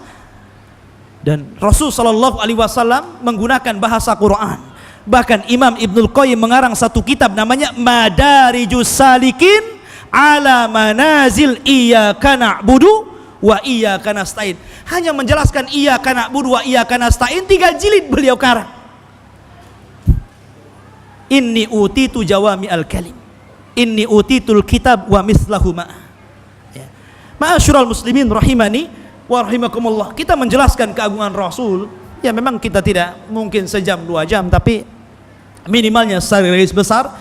Dan Rasul sallallahu alaihi wasallam menggunakan bahasa Quran. Bahkan Imam Ibnul Qayyim mengarang satu kitab namanya Madarijus Salikin ala manazil iyyaka na'budu wa iyyaka nasta'in. Hanya menjelaskan iyyaka na'budu wa iyyaka nasta'in, 3 jilid beliau karang. Inni utitu jawami al-kalim, inni utitul kitab wa mislahu ma'a. Ya. Ma'asyiral muslimin rahimani wa rahimakumullah. Kita menjelaskan keagungan Rasul, ya memang kita tidak mungkin sejam 2 jam, tapi minimalnya secara garis besar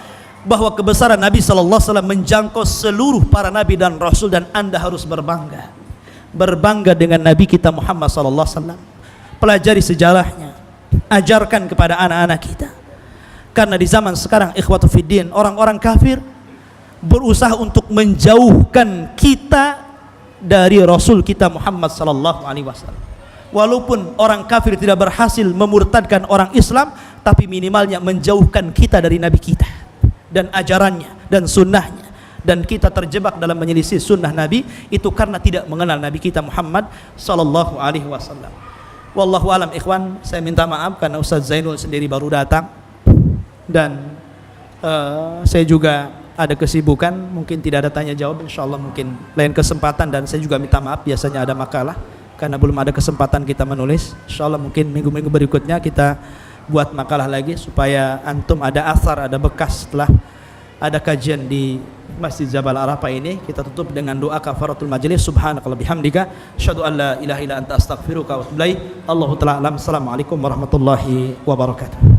bahwa kebesaran Nabi sallallahu alaihi wasallam menjangkau seluruh para nabi dan rasul, dan Anda harus berbangga dengan nabi kita Muhammad sallallahu alaihi wasallam. Pelajari sejarahnya, ajarkan kepada anak-anak kita. Karena di zaman sekarang ikhwatu fiddin, orang-orang kafir berusaha untuk menjauhkan kita dari Rasul kita Muhammad sallallahu alaihi wasallam. walaupun orang kafir tidak berhasil memurtadkan orang Islam, tapi minimalnya menjauhkan kita dari Nabi kita dan ajarannya dan sunnahnya, dan kita terjebak dalam menyelisih sunnah Nabi itu karena tidak mengenal Nabi kita Muhammad sallallahu alaihi wasallam. Wallahu alam ikhwan, saya minta maaf karena Ustaz Zainul sendiri baru datang dan saya juga ada kesibukan, mungkin tidak ada tanya jawab, insyaallah mungkin lain kesempatan, dan saya juga minta maaf biasanya ada makalah karena belum ada kesempatan kita menulis. Insyaallah mungkin minggu-minggu berikutnya kita buat makalah lagi supaya antum ada asar, ada bekas setelah ada kajian di Masjid Jabal Arafah ini. Kita tutup dengan doa kafaratul majlis. Subhanakallah bihamdika asyhadu an la ilaha illa anta astaghfiruka wa atubu ilaik. Allahu ta'ala alam. Assalamualaikum warahmatullahi wabarakatuh.